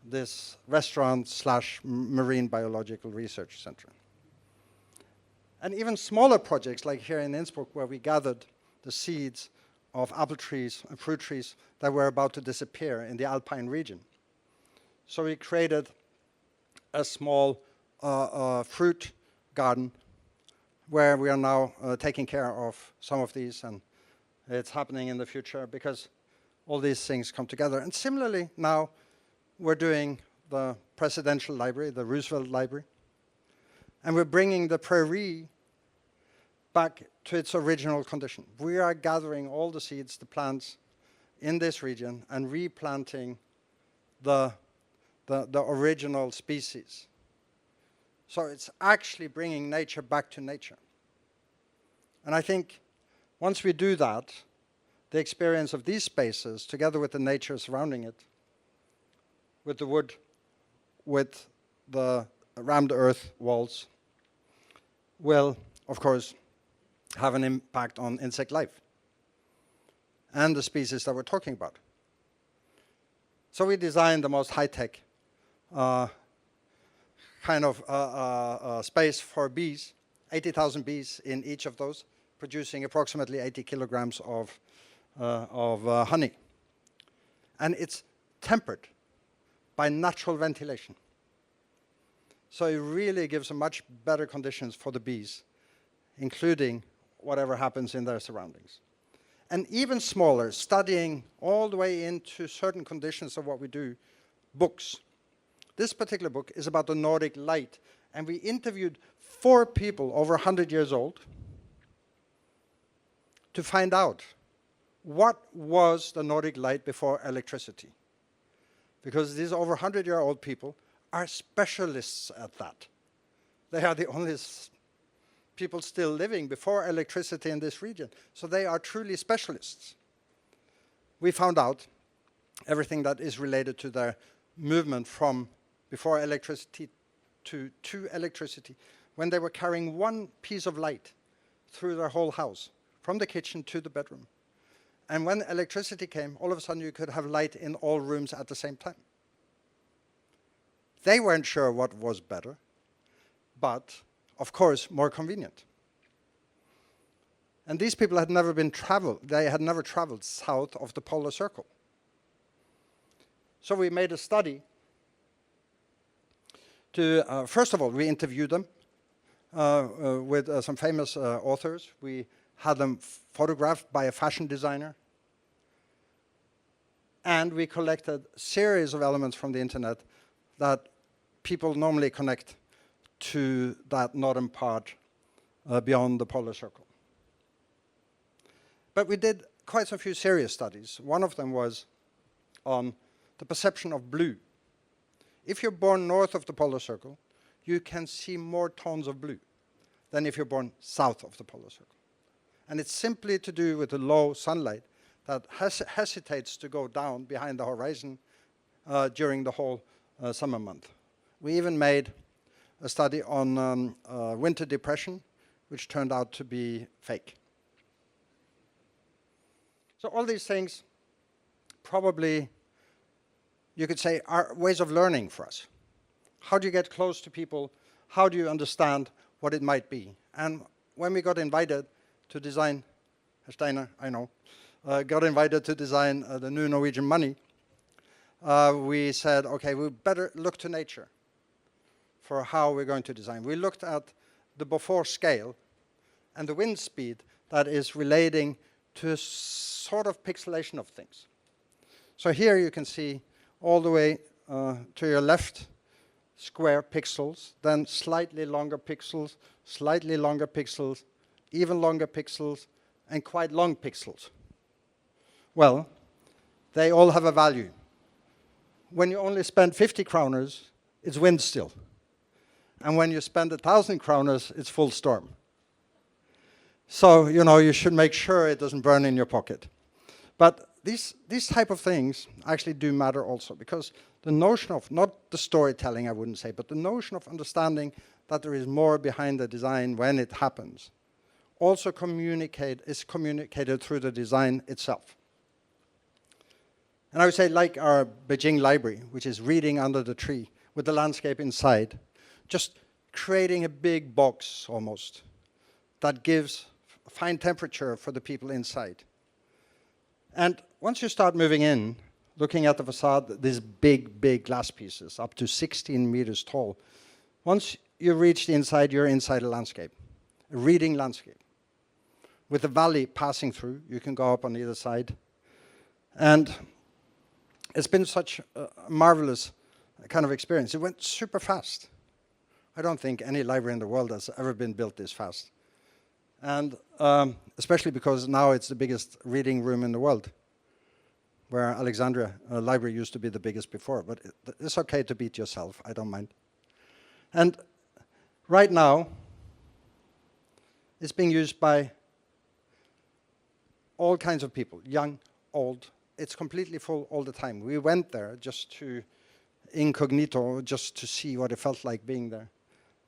this restaurant/marine biological research center. And even smaller projects, like here in Innsbruck, where we gathered the seeds of apple trees and fruit trees that were about to disappear in the Alpine region. So we created a small fruit garden where we are now taking care of some of these, and it's happening in the future because all these things come together. And similarly, now we're doing the Presidential Library, the Roosevelt Library, and we're bringing the prairie back to its original condition. We are gathering all the seeds, the plants in this region, and replanting the original species. So it's actually bringing nature back to nature. And I think once we do that, the experience of these spaces, together with the nature surrounding it, with the wood, with the rammed earth walls, will, of course, have an impact on insect life. and the species that we're talking about. So we designed the most high-tech kind of space for bees, 80,000 bees in each of those, producing approximately 80 kilograms of honey. And it's tempered by natural ventilation. So it really gives a much better conditions for the bees, including whatever happens in their surroundings. And even smaller, studying all the way into certain conditions of what we do, books. This particular book is about the Nordic light, and we interviewed 4 people over 100 years old to find out what was the Nordic light before electricity. Because these over 100-year-old people are specialists at that. They are the only people still living before electricity in this region. So they are truly specialists. We found out everything that is related to their movement from before electricity to electricity, when they were carrying one piece of light through their whole house, from the kitchen to the bedroom. And when electricity came, all of a sudden you could have light in all rooms at the same time. They weren't sure what was better, but of course more convenient. And these people had never traveled south of the polar circle. So we made a study to, first of all, we interviewed them with some famous authors. We had them photographed by a fashion designer. And we collected a series of elements from the internet that people normally connect to that northern part beyond the polar circle. But we did quite a few serious studies. One of them was on the perception of blue. If you're born north of the polar circle, you can see more tones of blue than if you're born south of the polar circle. And it's simply to do with the low sunlight that hesitates to go down behind the horizon during the whole summer month. We even made a study on winter depression, which turned out to be fake. So all these things probably, you could say, are ways of learning for us. How do you get close to people? How do you understand what it might be? And when we got invited to design, Steiner, I know, got invited to design the new Norwegian money, we said, okay, we better look to nature for how we're going to design. We looked at the before scale and the wind speed that is relating to a sort of pixelation of things. So here you can see all the way to your left, square pixels, then slightly longer pixels, even longer pixels, and quite long pixels. Well, they all have a value. When you only spend 50 kroners, it's wind still. And when you spend 1,000 kroners, it's full storm. So, you know, you should make sure it doesn't burn in your pocket. But these type of things actually do matter also, because the notion of, not the storytelling I wouldn't say, but the notion of understanding that there is more behind the design when it happens, also is communicated through the design itself. And I would say, like our Beijing library, which is reading under the tree with the landscape inside, just creating a big box almost that gives fine temperature for the people inside. And once you start moving in, looking at the facade, these big glass pieces, up to 16 meters tall. Once you reach the inside, you're inside a landscape, a reading landscape. With the valley passing through, you can go up on either side. And it's been such a marvelous kind of experience. It went super fast. I don't think any library in the world has ever been built this fast. And especially because now it's the biggest reading room in the world, where Alexandria library used to be the biggest before. But it's okay to beat yourself, I don't mind. And right now, it's being used by all kinds of people, young, old. It's completely full all the time. We went there just to incognito, just to see what it felt like being there.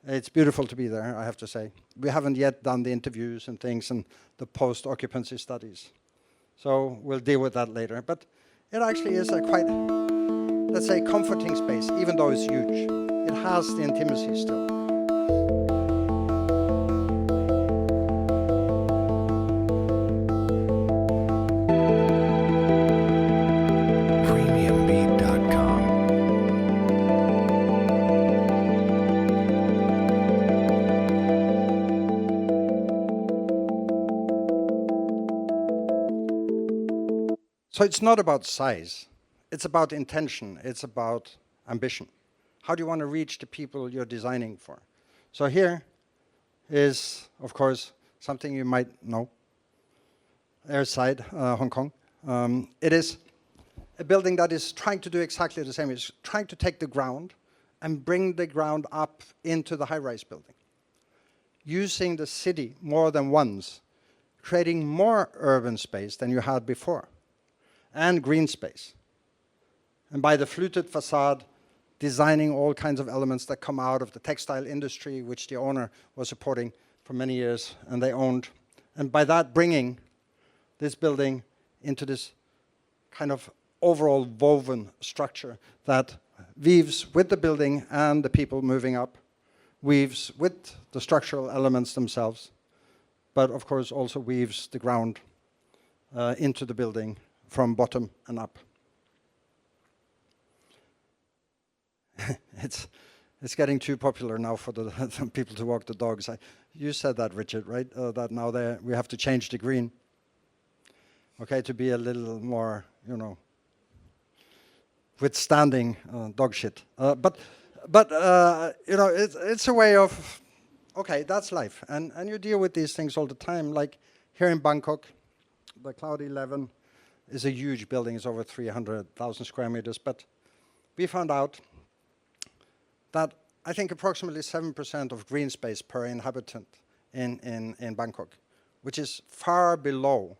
It's beautiful to be there, I have to say. We haven't yet done the interviews and things and the post-occupancy studies. So we'll deal with that later. But it actually is a quite, let's say, comforting space, even though it's huge. It has the intimacy still. So it's not about size, it's about intention, it's about ambition. How do you want to reach the people you're designing for? So here is, of course, something you might know, Airside, Hong Kong. It is a building that is trying to do exactly the same. It's trying to take the ground and bring the ground up into the high-rise building, using the city more than once, creating more urban space than you had before, and green space. And by the fluted facade, designing all kinds of elements that come out of the textile industry, which the owner was supporting for many years, and they owned. And by that, bringing this building into this kind of overall woven structure that weaves with the building and the people moving up, weaves with the structural elements themselves, but of course also weaves the ground into the building from bottom and up. It's getting too popular now for the people to walk the dogs. You said that, Richard, right? That now we have to change the green, okay, to be a little more, you know, withstanding dog shit. But you know, it's a way of, okay, that's life, and you deal with these things all the time. Like here in Bangkok, the Cloud 11 is a huge building. It's over 300,000 square meters. But we found out that I think approximately 7% of green space per inhabitant in Bangkok, which is far below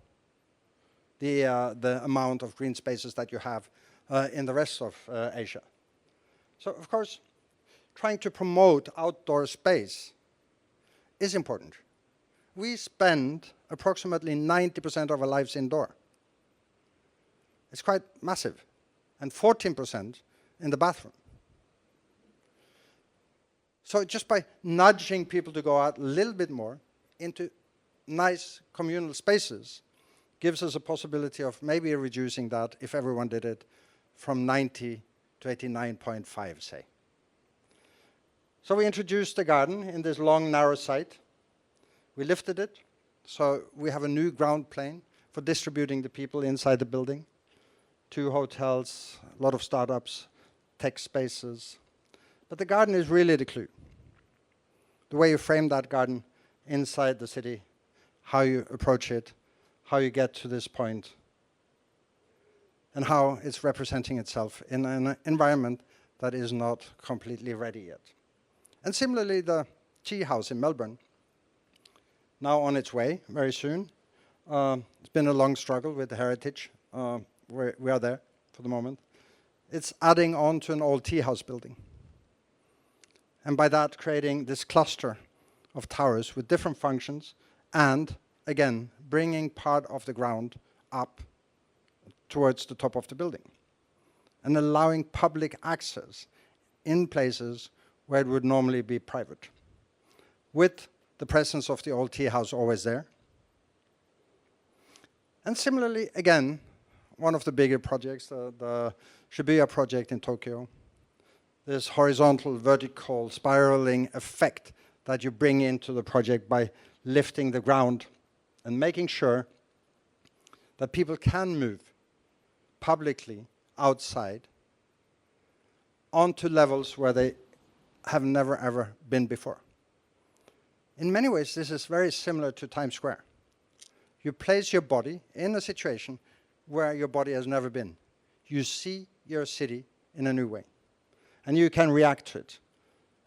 the amount of green spaces that you have in the rest of Asia. So, of course, trying to promote outdoor space is important. We spend approximately 90% of our lives indoor. It's quite massive, and 14% in the bathroom. So just by nudging people to go out a little bit more into nice communal spaces gives us a possibility of maybe reducing that, if everyone did it, from 90 to 89.5, say. So we introduced the garden in this long, narrow site. We lifted it, so we have a new ground plane for distributing the people inside the building. 2 hotels, a lot of startups, tech spaces. But the garden is really the clue. The way you frame that garden inside the city, how you approach it, how you get to this point, and how it's representing itself in an environment that is not completely ready yet. And similarly, the tea house in Melbourne, now on its way very soon. It's been a long struggle with the heritage. We are there for the moment. It's adding on to an old tea house building. And by that, creating this cluster of towers with different functions and, again, bringing part of the ground up towards the top of the building and allowing public access in places where it would normally be private, with the presence of the old tea house always there. And similarly, again, one of the bigger projects, the Shibuya project in Tokyo, this horizontal, vertical, spiraling effect that you bring into the project by lifting the ground and making sure that people can move publicly outside onto levels where they have never, ever been before. In many ways, this is very similar to Times Square. You place your body in a situation where your body has never been. You see your city in a new way, and you can react to it.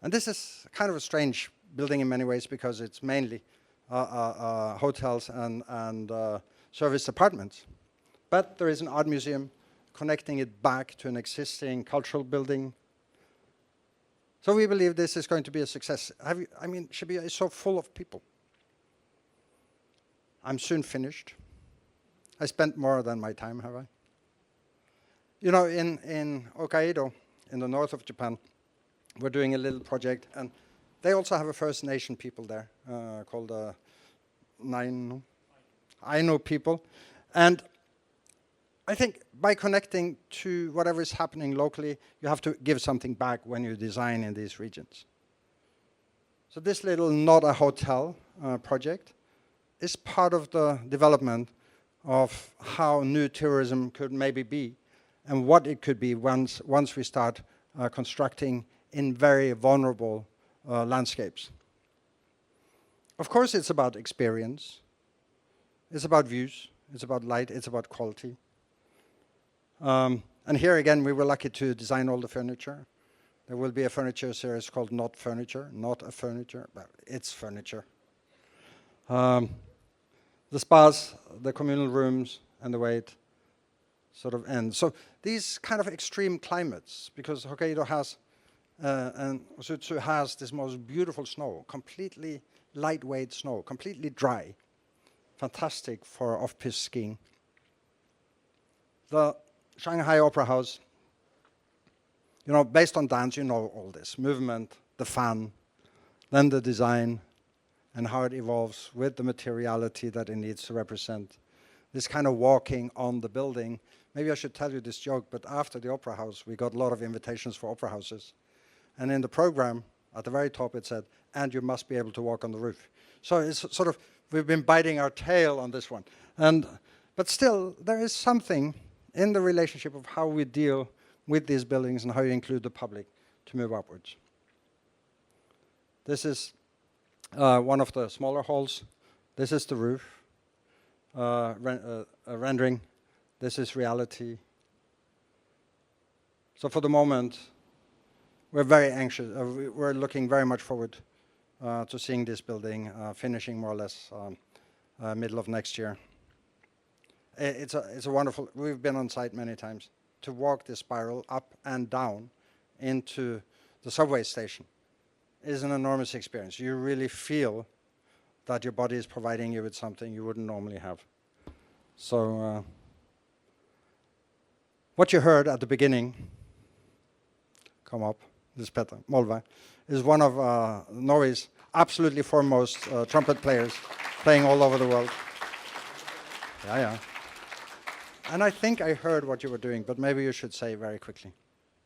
And this is kind of a strange building in many ways because it's mainly hotels and service apartments. But there is an art museum connecting it back to an existing cultural building. So we believe this is going to be a success. I mean, Shibuya is so full of people. I'm soon finished. I spent more than my time, have I? You know, in Hokkaido, in the north of Japan, we're doing a little project, and they also have a First Nation people there called Ainu people. And I think by connecting to whatever is happening locally, you have to give something back when you design in these regions. So this little Not a Hotel project is part of the development of how new tourism could maybe be and what it could be once we start constructing in very vulnerable landscapes. Of course, it's about experience. It's about views. It's about light. It's about quality. And here again, we were lucky to design all the furniture. There will be a furniture series called Not Furniture, not a furniture, but it's furniture. The spas, the communal rooms, and the way it sort of ends. So these kind of extreme climates, because Hokkaido has, and Osutsu has this most beautiful snow, completely lightweight snow, completely dry. Fantastic for off-piste skiing. The Shanghai Opera House, you know, based on dance, you know all this. Movement, the fan, then the design, and how it evolves with the materiality that it needs to represent. This kind of walking on the building. Maybe I should tell you this joke, but after the Opera House, we got a lot of invitations for opera houses. And in the program, at the very top, it said, and you must be able to walk on the roof. So it's sort of, we've been biting our tail on this one. But still, there is something in the relationship of how we deal with these buildings and how you include the public to move upwards. This is one of the smaller halls. This is the roof rendering. This is reality. So for the moment, we're very anxious. We're looking very much forward to seeing this building finishing more or less middle of next year. It's a wonderful, we've been on site many times, to walk this spiral up and down into the subway station is an enormous experience. You really feel that your body is providing you with something you wouldn't normally have. So what you heard at the beginning, come up, this Petter Molve, is one of Norway's absolutely foremost trumpet players, playing all over the world. Yeah. And I think I heard what you were doing, but maybe you should say very quickly.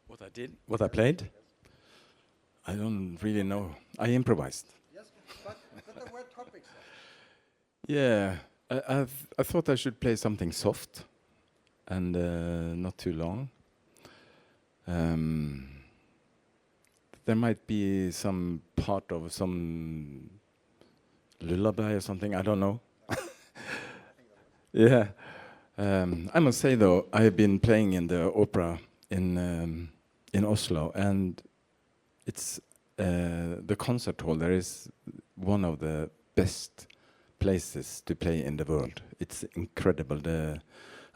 What I did? What I played? I don't really know. I improvised. Yes, but there were topics. Yeah, I thought I should play something soft and not too long. There might be some part of some lullaby or something, I don't know. Yeah. I must say though, I've been playing in the opera in Oslo, and it's the concert hall there is one of the best places to play in the world. It's incredible, the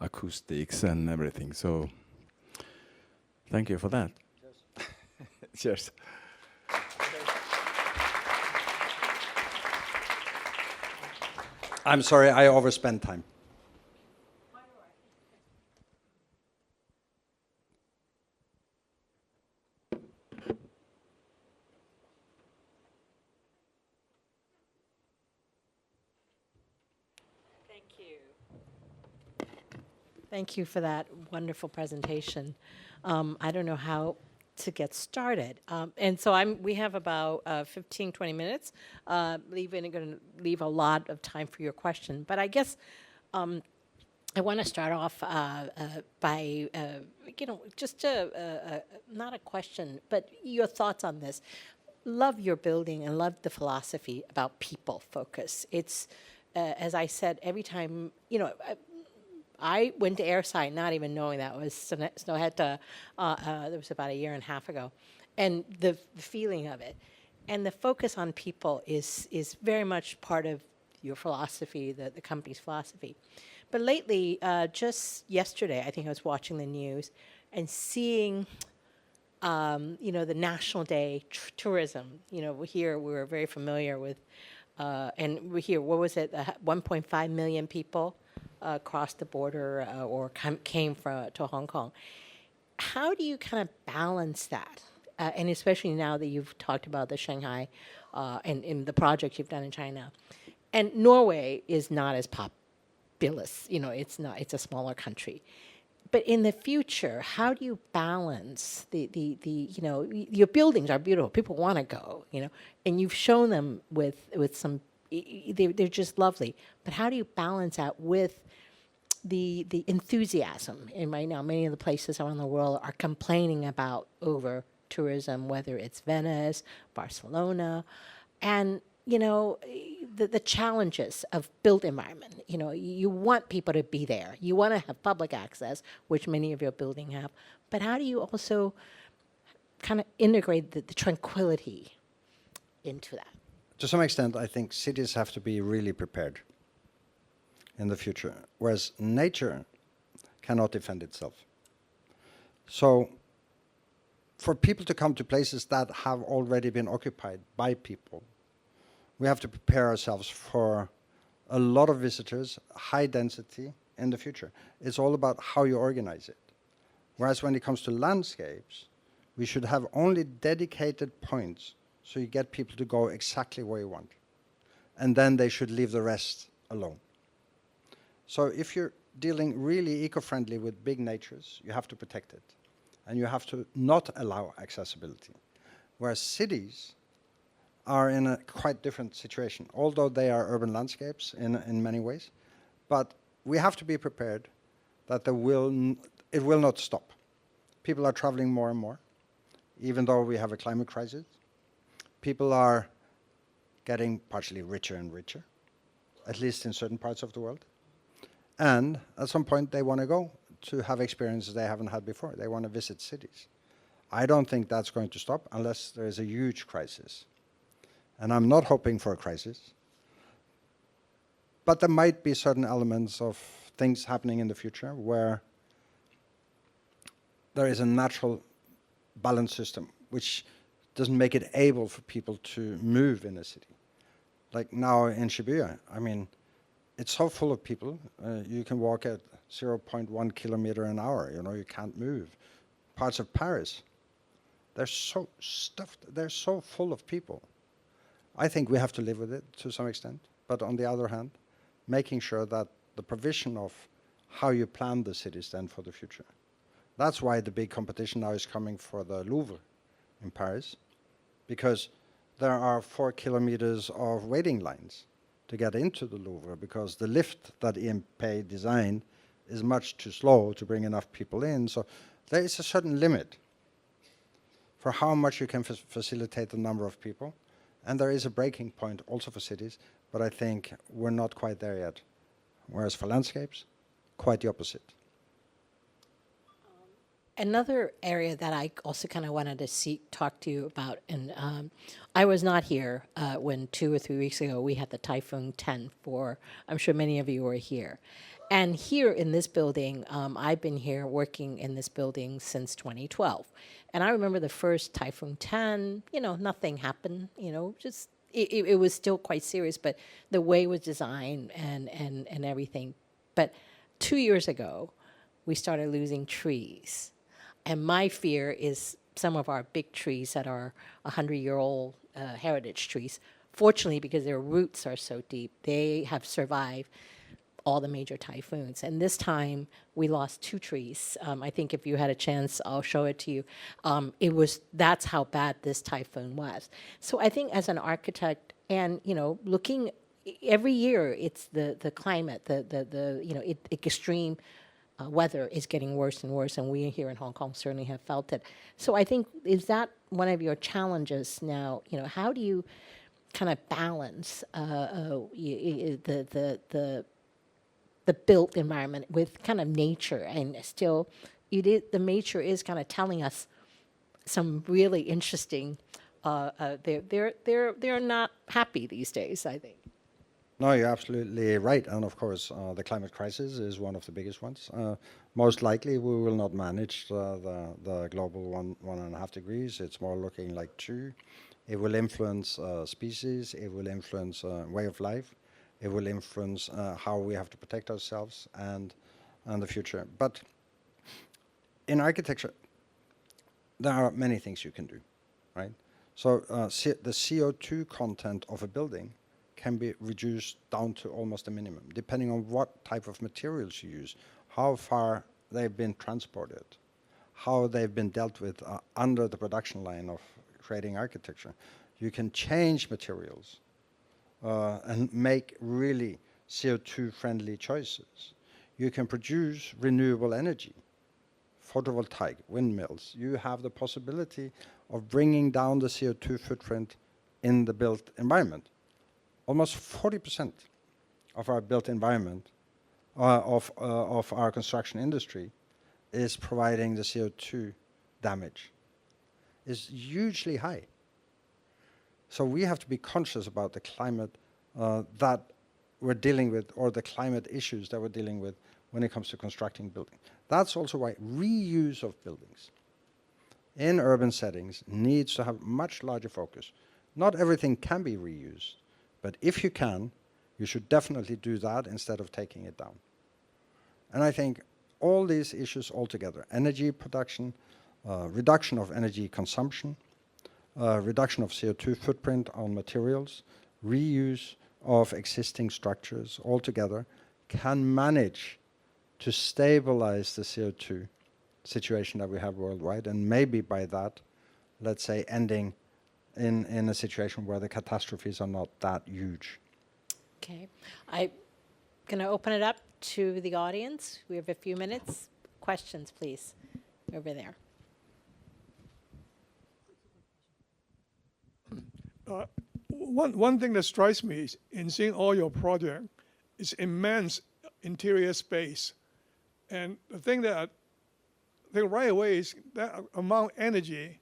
acoustics and everything. So thank you for that. Cheers. I'm sorry, I overspent time. Thank you for that wonderful presentation. I don't know how to get started. And so we have about 15, 20 minutes. Going to leave a lot of time for your question. But I guess I want to start off by, just not a question, but your thoughts on this. Love your building and love the philosophy about people focus. It's, as I said, every time, I went to Airside not even knowing that was Snøhetta. That was about 1.5 years ago. And the feeling of it. And the focus on people is very much part of your philosophy, the company's philosophy. But lately, just yesterday, I think I was watching the news and seeing, the National Day tourism. Here we were very familiar with, and we're here, what was it, 1.5 million people crossed the border or came to Hong Kong. How do you kind of balance that? And especially now that you've talked about the Shanghai and in the project you've done in China. And Norway is not as populous, it's a smaller country. But in the future, how do you balance your buildings are beautiful, people want to go, and you've shown them with some, they're just lovely. But how do you balance that with the enthusiasm? And right now, many of the places around the world are complaining about over tourism, whether it's Venice, Barcelona, and the challenges of built environment. You want people to be there. You want to have public access, which many of your buildings have. But how do you also kind of integrate the tranquility into that? To some extent, I think cities have to be really prepared in the future, whereas nature cannot defend itself. So for people to come to places that have already been occupied by people, we have to prepare ourselves for a lot of visitors, high density in the future. It's all about how you organize it. Whereas when it comes to landscapes, we should have only dedicated points so you get people to go exactly where you want. And then they should leave the rest alone. So if you're dealing really eco-friendly with big natures, you have to protect it. And you have to not allow accessibility. Whereas cities are in a quite different situation, although they are urban landscapes in many ways. But we have to be prepared that it will not stop. People are traveling more and more, even though we have a climate crisis. People are getting partially richer and richer, at least in certain parts of the world. And at some point, they want to go to have experiences they haven't had before. They want to visit cities. I don't think that's going to stop unless there is a huge crisis. And I'm not hoping for a crisis. But there might be certain elements of things happening in the future where there is a natural balance system which doesn't make it able for people to move in a city. Like now in Shibuya, I mean, it's so full of people. You can walk at 0.1 kilometer an hour. You can't move. Parts of Paris, they're so stuffed. They're so full of people. I think we have to live with it to some extent. But on the other hand, making sure that the provision of how you plan the cities then for the future. That's why the big competition now is coming for the Louvre in Paris, because there are 4 kilometers of waiting lines to get into the Louvre, because the lift that EMP designed is much too slow to bring enough people in. So there is a certain limit for how much you can facilitate the number of people. And there is a breaking point also for cities, but I think we're not quite there yet. Whereas for landscapes, quite the opposite. Another area that I also kind of wanted to talk to you about, and I was not here when 2 or 3 weeks ago we had the Typhoon 10 I'm sure many of you were here. And here in this building, I've been here working in this building since 2012. And I remember the first Typhoon 10, nothing happened, just it was still quite serious, but the way it was designed and everything. But 2 years ago, we started losing trees. And my fear is some of our big trees that are 100-year-old heritage trees, fortunately, because their roots are so deep, they have survived all the major typhoons. And this time, we lost 2 trees. I think if you had a chance, I'll show it to you. That's how bad this typhoon was. So I think as an architect, and looking every year, it's the climate, the extreme weather is getting worse and worse, and we here in Hong Kong certainly have felt it. So I think, is that one of your challenges now? How do you kind of balance the built environment with kind of nature, and still the nature is kind of telling us some really interesting, they're not happy these days, I think. No, you're absolutely right. And of course, the climate crisis is one of the biggest ones. Most likely, we will not manage the global 1.5 degrees. It's more looking like 2. It will influence species. It will influence way of life. It will influence how we have to protect ourselves and the future. But in architecture, there are many things you can do, right? So the CO2 content of a building can be reduced down to almost a minimum, depending on what type of materials you use, how far they've been transported, how they've been dealt with under the production line of creating architecture. You can change materials and make really CO2-friendly choices. You can produce renewable energy, photovoltaic, windmills. You have the possibility of bringing down the CO2 footprint in the built environment. Almost 40% of our built environment, of our construction industry, is providing the CO2 damage. Is hugely high. So we have to be conscious about the climate that we're dealing with, or the climate issues that we're dealing with when it comes to constructing buildings. That's also why reuse of buildings in urban settings needs to have much larger focus. Not everything can be reused, but if you can, you should definitely do that instead of taking it down. And I think all these issues altogether, energy production, reduction of energy consumption, reduction of CO2 footprint on materials, reuse of existing structures altogether, can manage to stabilize the CO2 situation that we have worldwide, and maybe by that, let's say, ending in a situation where the catastrophes are not that huge. Okay. I'm going to open it up to the audience. We have a few minutes. Questions, please, over there. One thing that strikes me is in seeing all your project is immense interior space. And the thing that I think right away is that amount of energy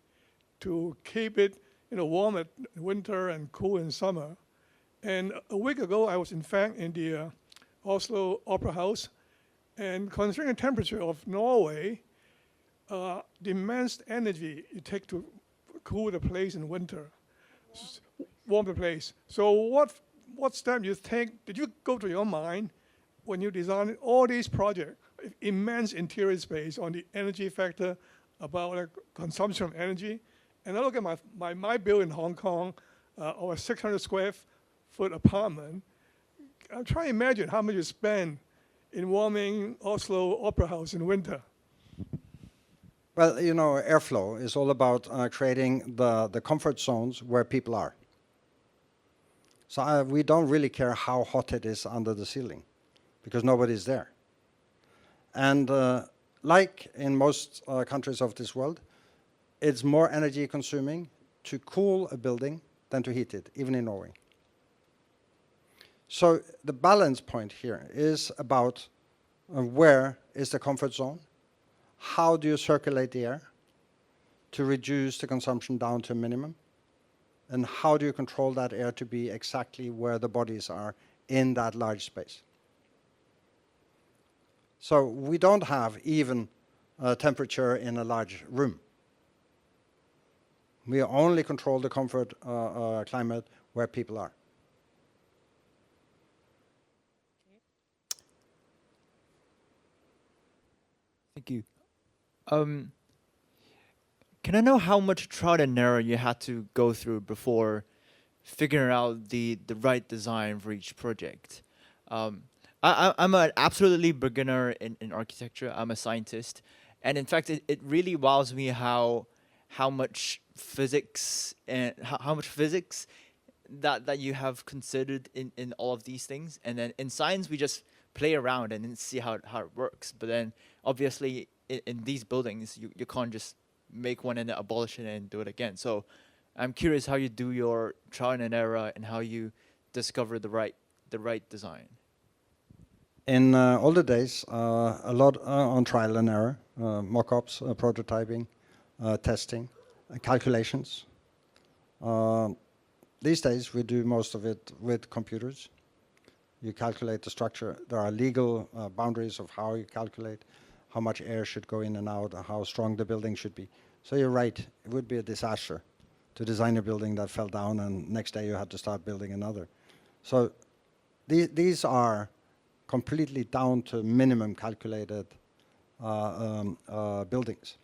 to keep it warm at winter and cool in summer. And a week ago, I was in fact in the Oslo Opera House, and considering the temperature of Norway, the immense energy it takes to cool the place in winter, warm the place. So what step you think, did you go to your mind when you designed all these projects, immense interior space on the energy factor, about the consumption of energy? And I look at my bill in Hong Kong, or a 600 square foot apartment. I'm trying to imagine how much you spend in warming Oslo Opera House in winter. Well, airflow is all about creating the comfort zones where people are. So we don't really care how hot it is under the ceiling, because nobody's there. And like in most countries of this world, it's more energy consuming to cool a building than to heat it, even in Norway. So the balance point here is about where is the comfort zone, how do you circulate the air to reduce the consumption down to a minimum, and how do you control that air to be exactly where the bodies are in that large space. So we don't have even temperature in a large room. We only control the comfort climate where people are. Thank you. Can I know how much trial and error you had to go through before figuring out the right design for each project? I'm an absolutely beginner in architecture. I'm a scientist. And in fact, it really wows me how much physics and how much physics that you have considered in all of these things. And then in science, we just play around and then see how it works. But then obviously in these buildings, you can't just make one and then abolish it and do it again. So I'm curious how you do your trial and error and how you discover the right design. In older days, a lot on trial and error, mock-ups, prototyping, testing, calculations. These days, we do most of it with computers. You calculate the structure. There are legal boundaries of how you calculate, how much air should go in and out, how strong the building should be. So you're right, it would be a disaster to design a building that fell down and next day you had to start building another. So these are completely down to minimum calculated buildings.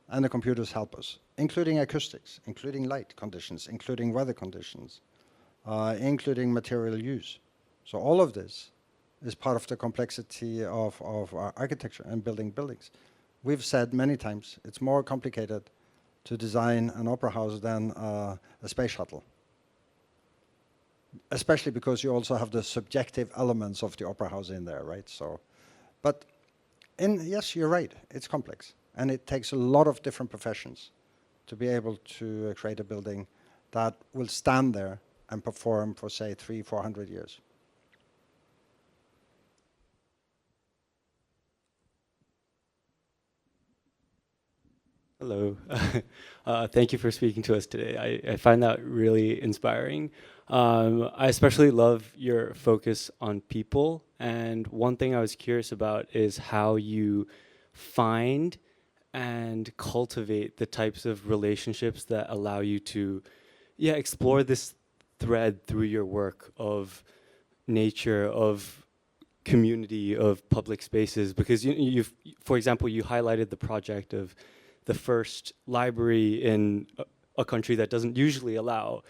And the computers help us, including acoustics, including light conditions, including weather conditions, including material use. So all of this is part of the complexity of our architecture and building buildings. We've said many times it's more complicated to design an opera house than a space shuttle. Especially because you also have the subjective elements of the opera house in there, right? So, but yes, you're right, it's complex. And it takes a lot of different professions to be able to create a building that will stand there and perform for, say, 300-400 years. Hello. Thank you for speaking to us today. I find that really inspiring. I especially love your focus on people. And one thing I was curious about is how you find and cultivate the types of relationships that allow you to explore this thread through your work of nature, of community, of public spaces. Because you've, for example, you highlighted the project of the first library in a country that doesn't usually allow,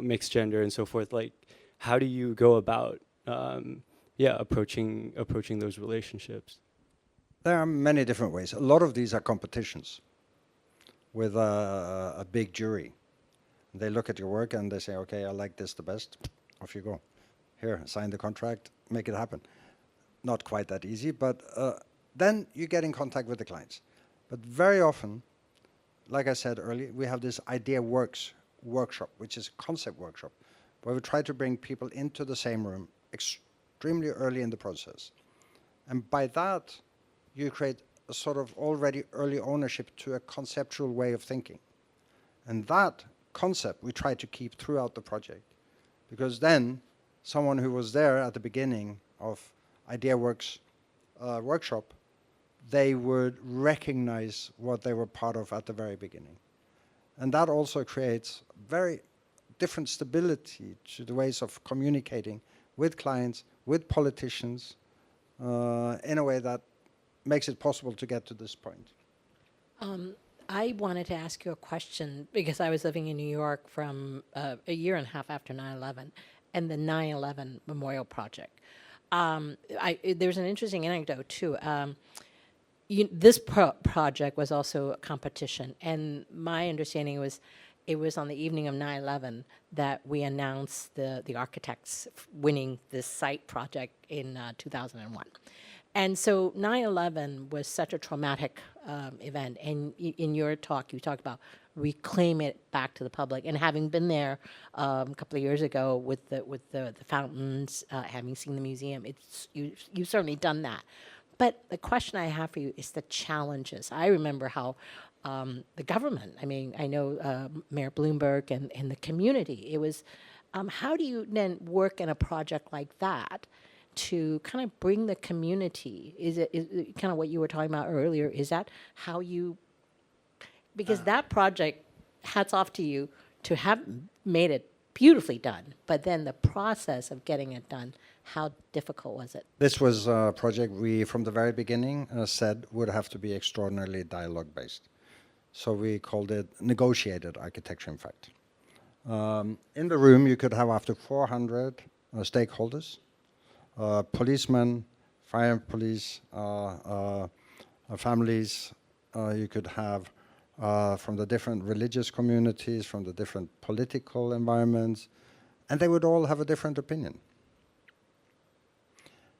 mixed gender and so forth. Like, how do you go about, approaching those relationships? There are many different ways. A lot of these are competitions with a big jury. They look at your work and they say, okay, I like this the best. Off you go. Here, sign the contract, make it happen. Not quite that easy, but then you get in contact with the clients. But very often, like I said earlier, we have this idea works workshop, which is a concept workshop, where we try to bring people into the same room extremely early in the process. And by that, you create a sort of already early ownership to a conceptual way of thinking. And that concept we try to keep throughout the project, because then someone who was there at the beginning of Idea Works workshop, they would recognize what they were part of at the very beginning. And that also creates very different stability to the ways of communicating with clients, with politicians, in a way that makes it possible to get to this point. I wanted to ask you a question because I was living in New York from a year and a half after 9/11 and the 9/11 Memorial Project. There's an interesting anecdote too. This project was also a competition, and my understanding was it was on the evening of 9/11 that we announced the architects winning this site project in 2001. And so 9/11 was such a traumatic event, and in your talk, you talked about reclaim it back to the public. And having been there a couple of years ago with the fountains, having seen the museum, you've certainly done that. But the question I have for you is the challenges. I remember how the government, I know Mayor Bloomberg and the community, it was, how do you then work in a project like that to kind of bring the community? Is it kind of what you were talking about earlier? Is that how you, because that project, hats off to you to have made it beautifully done, but then the process of getting it done, how difficult was it? This was a project we, from the very beginning, said would have to be extraordinarily dialogue-based. So we called it negotiated architecture, in fact. In the room, you could have up to 400 stakeholders, policemen, fire and police, families. You could have from the different religious communities, from the different political environments, and they would all have a different opinion.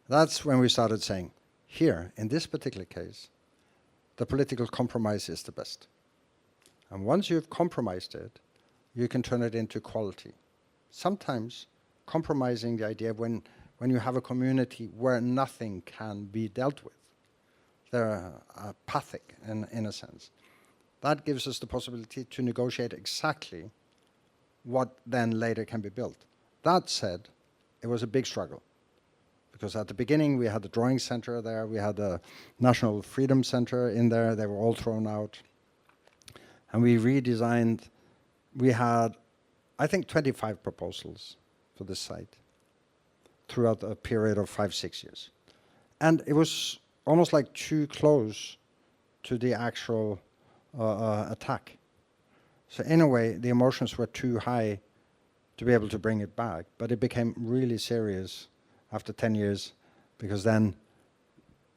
That's when we started saying, here, in this particular case, the political compromise is the best. And once you've compromised it, you can turn it into quality. Sometimes compromising the idea when you have a community where nothing can be dealt with, they're apathic in a sense. That gives us the possibility to negotiate exactly what then later can be built. That said, it was a big struggle. Because at the beginning, we had the drawing center there, we had the National Freedom Center in there, they were all thrown out. And we redesigned, we had, I think, 25 proposals for this site. throughout a period of 5-6 years. And it was almost like too close to the actual attack. So in a way, the emotions were too high to be able to bring it back. But it became really serious after 10 years, because then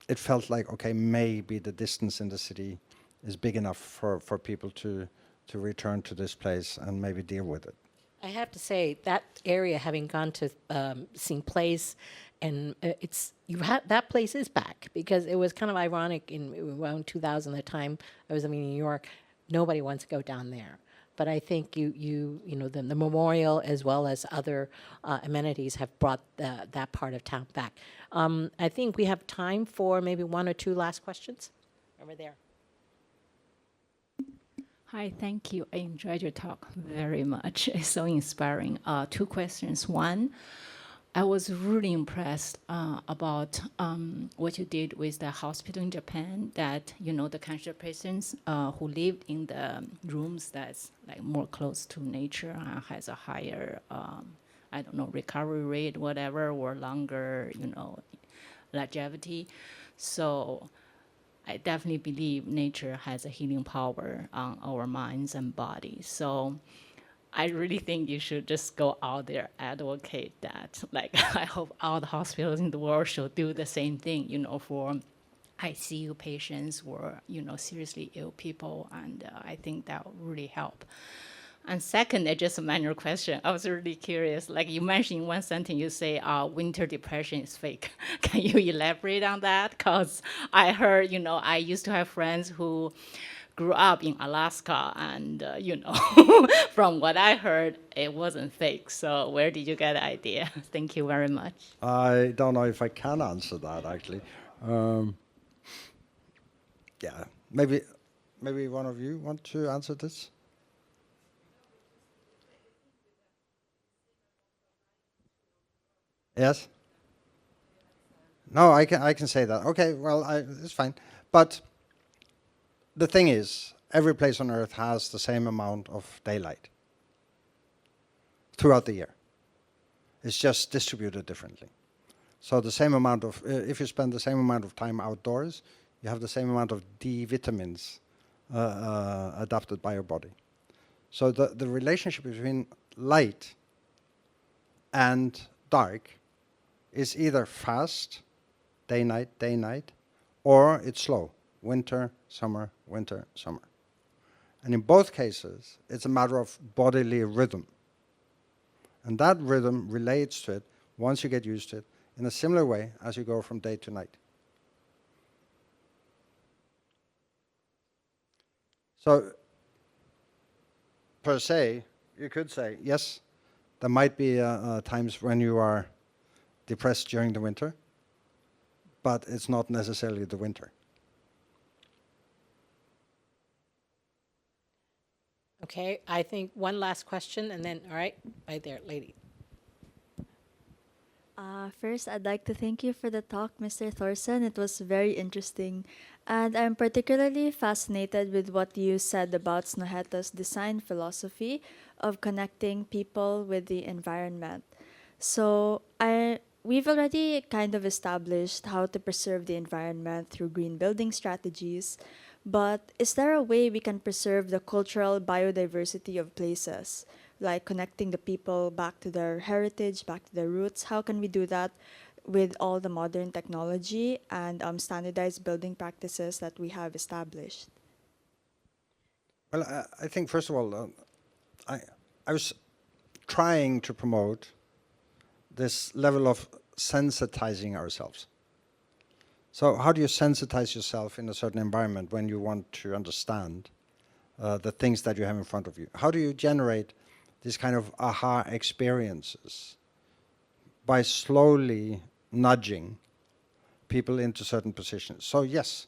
it felt like, okay, maybe the distance in the city is big enough for people to return to this place and maybe deal with it. I have to say that area, having gone to seen plays, and that place is back, because it was kind of ironic in around 2000, the time I was living in New York, nobody wants to go down there. But I think you know the memorial as well as other amenities have brought that part of town back. I think we have time for maybe 1 or 2 last questions. Over there. Hi, thank you. I enjoyed your talk very much. It's so inspiring. 2 questions. One, I was really impressed about what you did with the hospital in Japan, that, you know, the cancer patients who lived in the rooms that's like more close to nature has a higher, I don't know, recovery rate, whatever, or longer, you know, longevity. So I definitely believe nature has a healing power on our minds and bodies. So I really think you should just go out there, advocate that. Like, I hope all the hospitals in the world should do the same thing, you know, for ICU patients or, you know, seriously ill people. And I think that would really help. And second, just a minor question. I was really curious. Like you mentioned in one sentence, you say winter depression is fake. Can you elaborate on that? Because I heard, you know, I used to have friends who grew up in Alaska, and, you know, from what I heard, it wasn't fake. So where did you get the idea? Thank you very much. I don't know if I can answer that, actually. Yeah, maybe one of you want to answer this? Yes? No, I can say that. Okay, well, it's fine. But the thing is, every place on Earth has the same amount of daylight throughout the year. It's just distributed differently. So the same amount of, if you spend the same amount of time outdoors, you have the same amount of D vitamins adapted by your body. So the relationship between light and dark is either fast, day, night, or it's slow, winter, summer, winter, summer. And in both cases, it's a matter of bodily rhythm. And that rhythm relates to it, once you get used to it, in a similar way as you go from day to night. So, per se, you could say, yes, there might be times when you are depressed during the winter, but it's not necessarily the winter. Okay, I think one last question, and then, all right, right there, lady. First, I'd like to thank you for the talk, Mr. Thorsen. It was very interesting. And I'm particularly fascinated with what you said about Snøhetta's design philosophy of connecting people with the environment. So we've already kind of established how to preserve the environment through green building strategies, but is there a way we can preserve the cultural biodiversity of places, like connecting the people back to their heritage, back to their roots? How can we do that with all the modern technology and standardized building practices that we have established? Well, I think, first of all, I was trying to promote this level of sensitizing ourselves. So how do you sensitize yourself in a certain environment when you want to understand the things that you have in front of you? How do you generate these kind of aha experiences? By slowly nudging people into certain positions. So yes,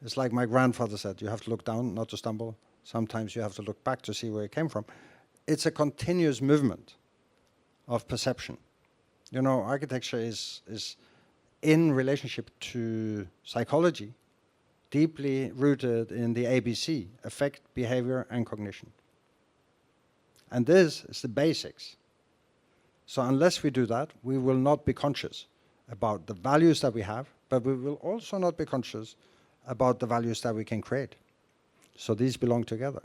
it's like my grandfather said, you have to look down, not to stumble. Sometimes you have to look back to see where it came from. It's a continuous movement of perception. You know, architecture is in relationship to psychology, deeply rooted in the ABC, affect, behavior, and cognition. And this is the basics. So unless we do that, we will not be conscious about the values that we have, but we will also not be conscious about the values that we can create. So these belong together.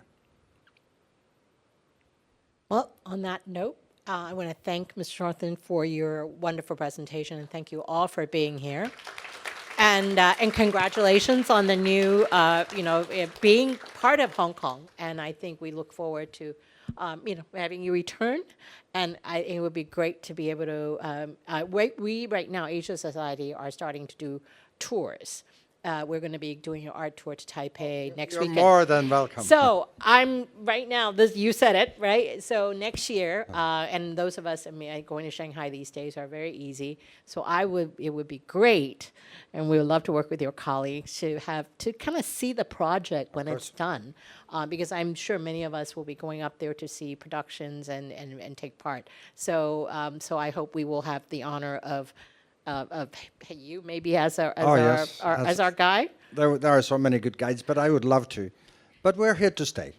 Well, on that note, I want to thank Mr. Thorsen for your wonderful presentation, and thank you all for being here. And congratulations on the new, being part of Hong Kong. And I think we look forward to, having you return. And it would be great to be able to. We right now, Asia Society, are starting to do tours. We're going to be doing an art tour to Taipei next weekend. You're more than welcome. So I'm right now. You said it, right? So next year, and those of us, going to Shanghai these days are very easy. So it would be great, and we would love to work with your colleagues to kind of see the project when it's done, because I'm sure many of us will be going up there to see productions and take part. So I hope we will have the honor of you maybe as our guide. There are so many good guides, but I would love to. But we're here to stay.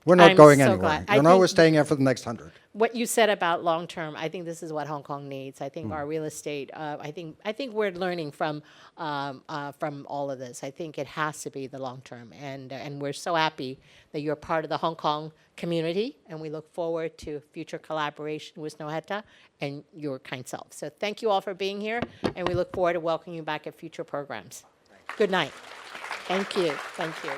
We're not going so anywhere. glad. We're staying here for the next 100. What you said about long term, I think this is what Hong Kong needs. I think our real estate. I think we're learning from all of this. I think it has to be the long term, and we're so happy that you're part of the Hong Kong community, and we look forward to future collaboration with Snøhetta and your kind self. So thank you all for being here, and we look forward to welcoming you back at future programs. Good night. Thank you. Thank you.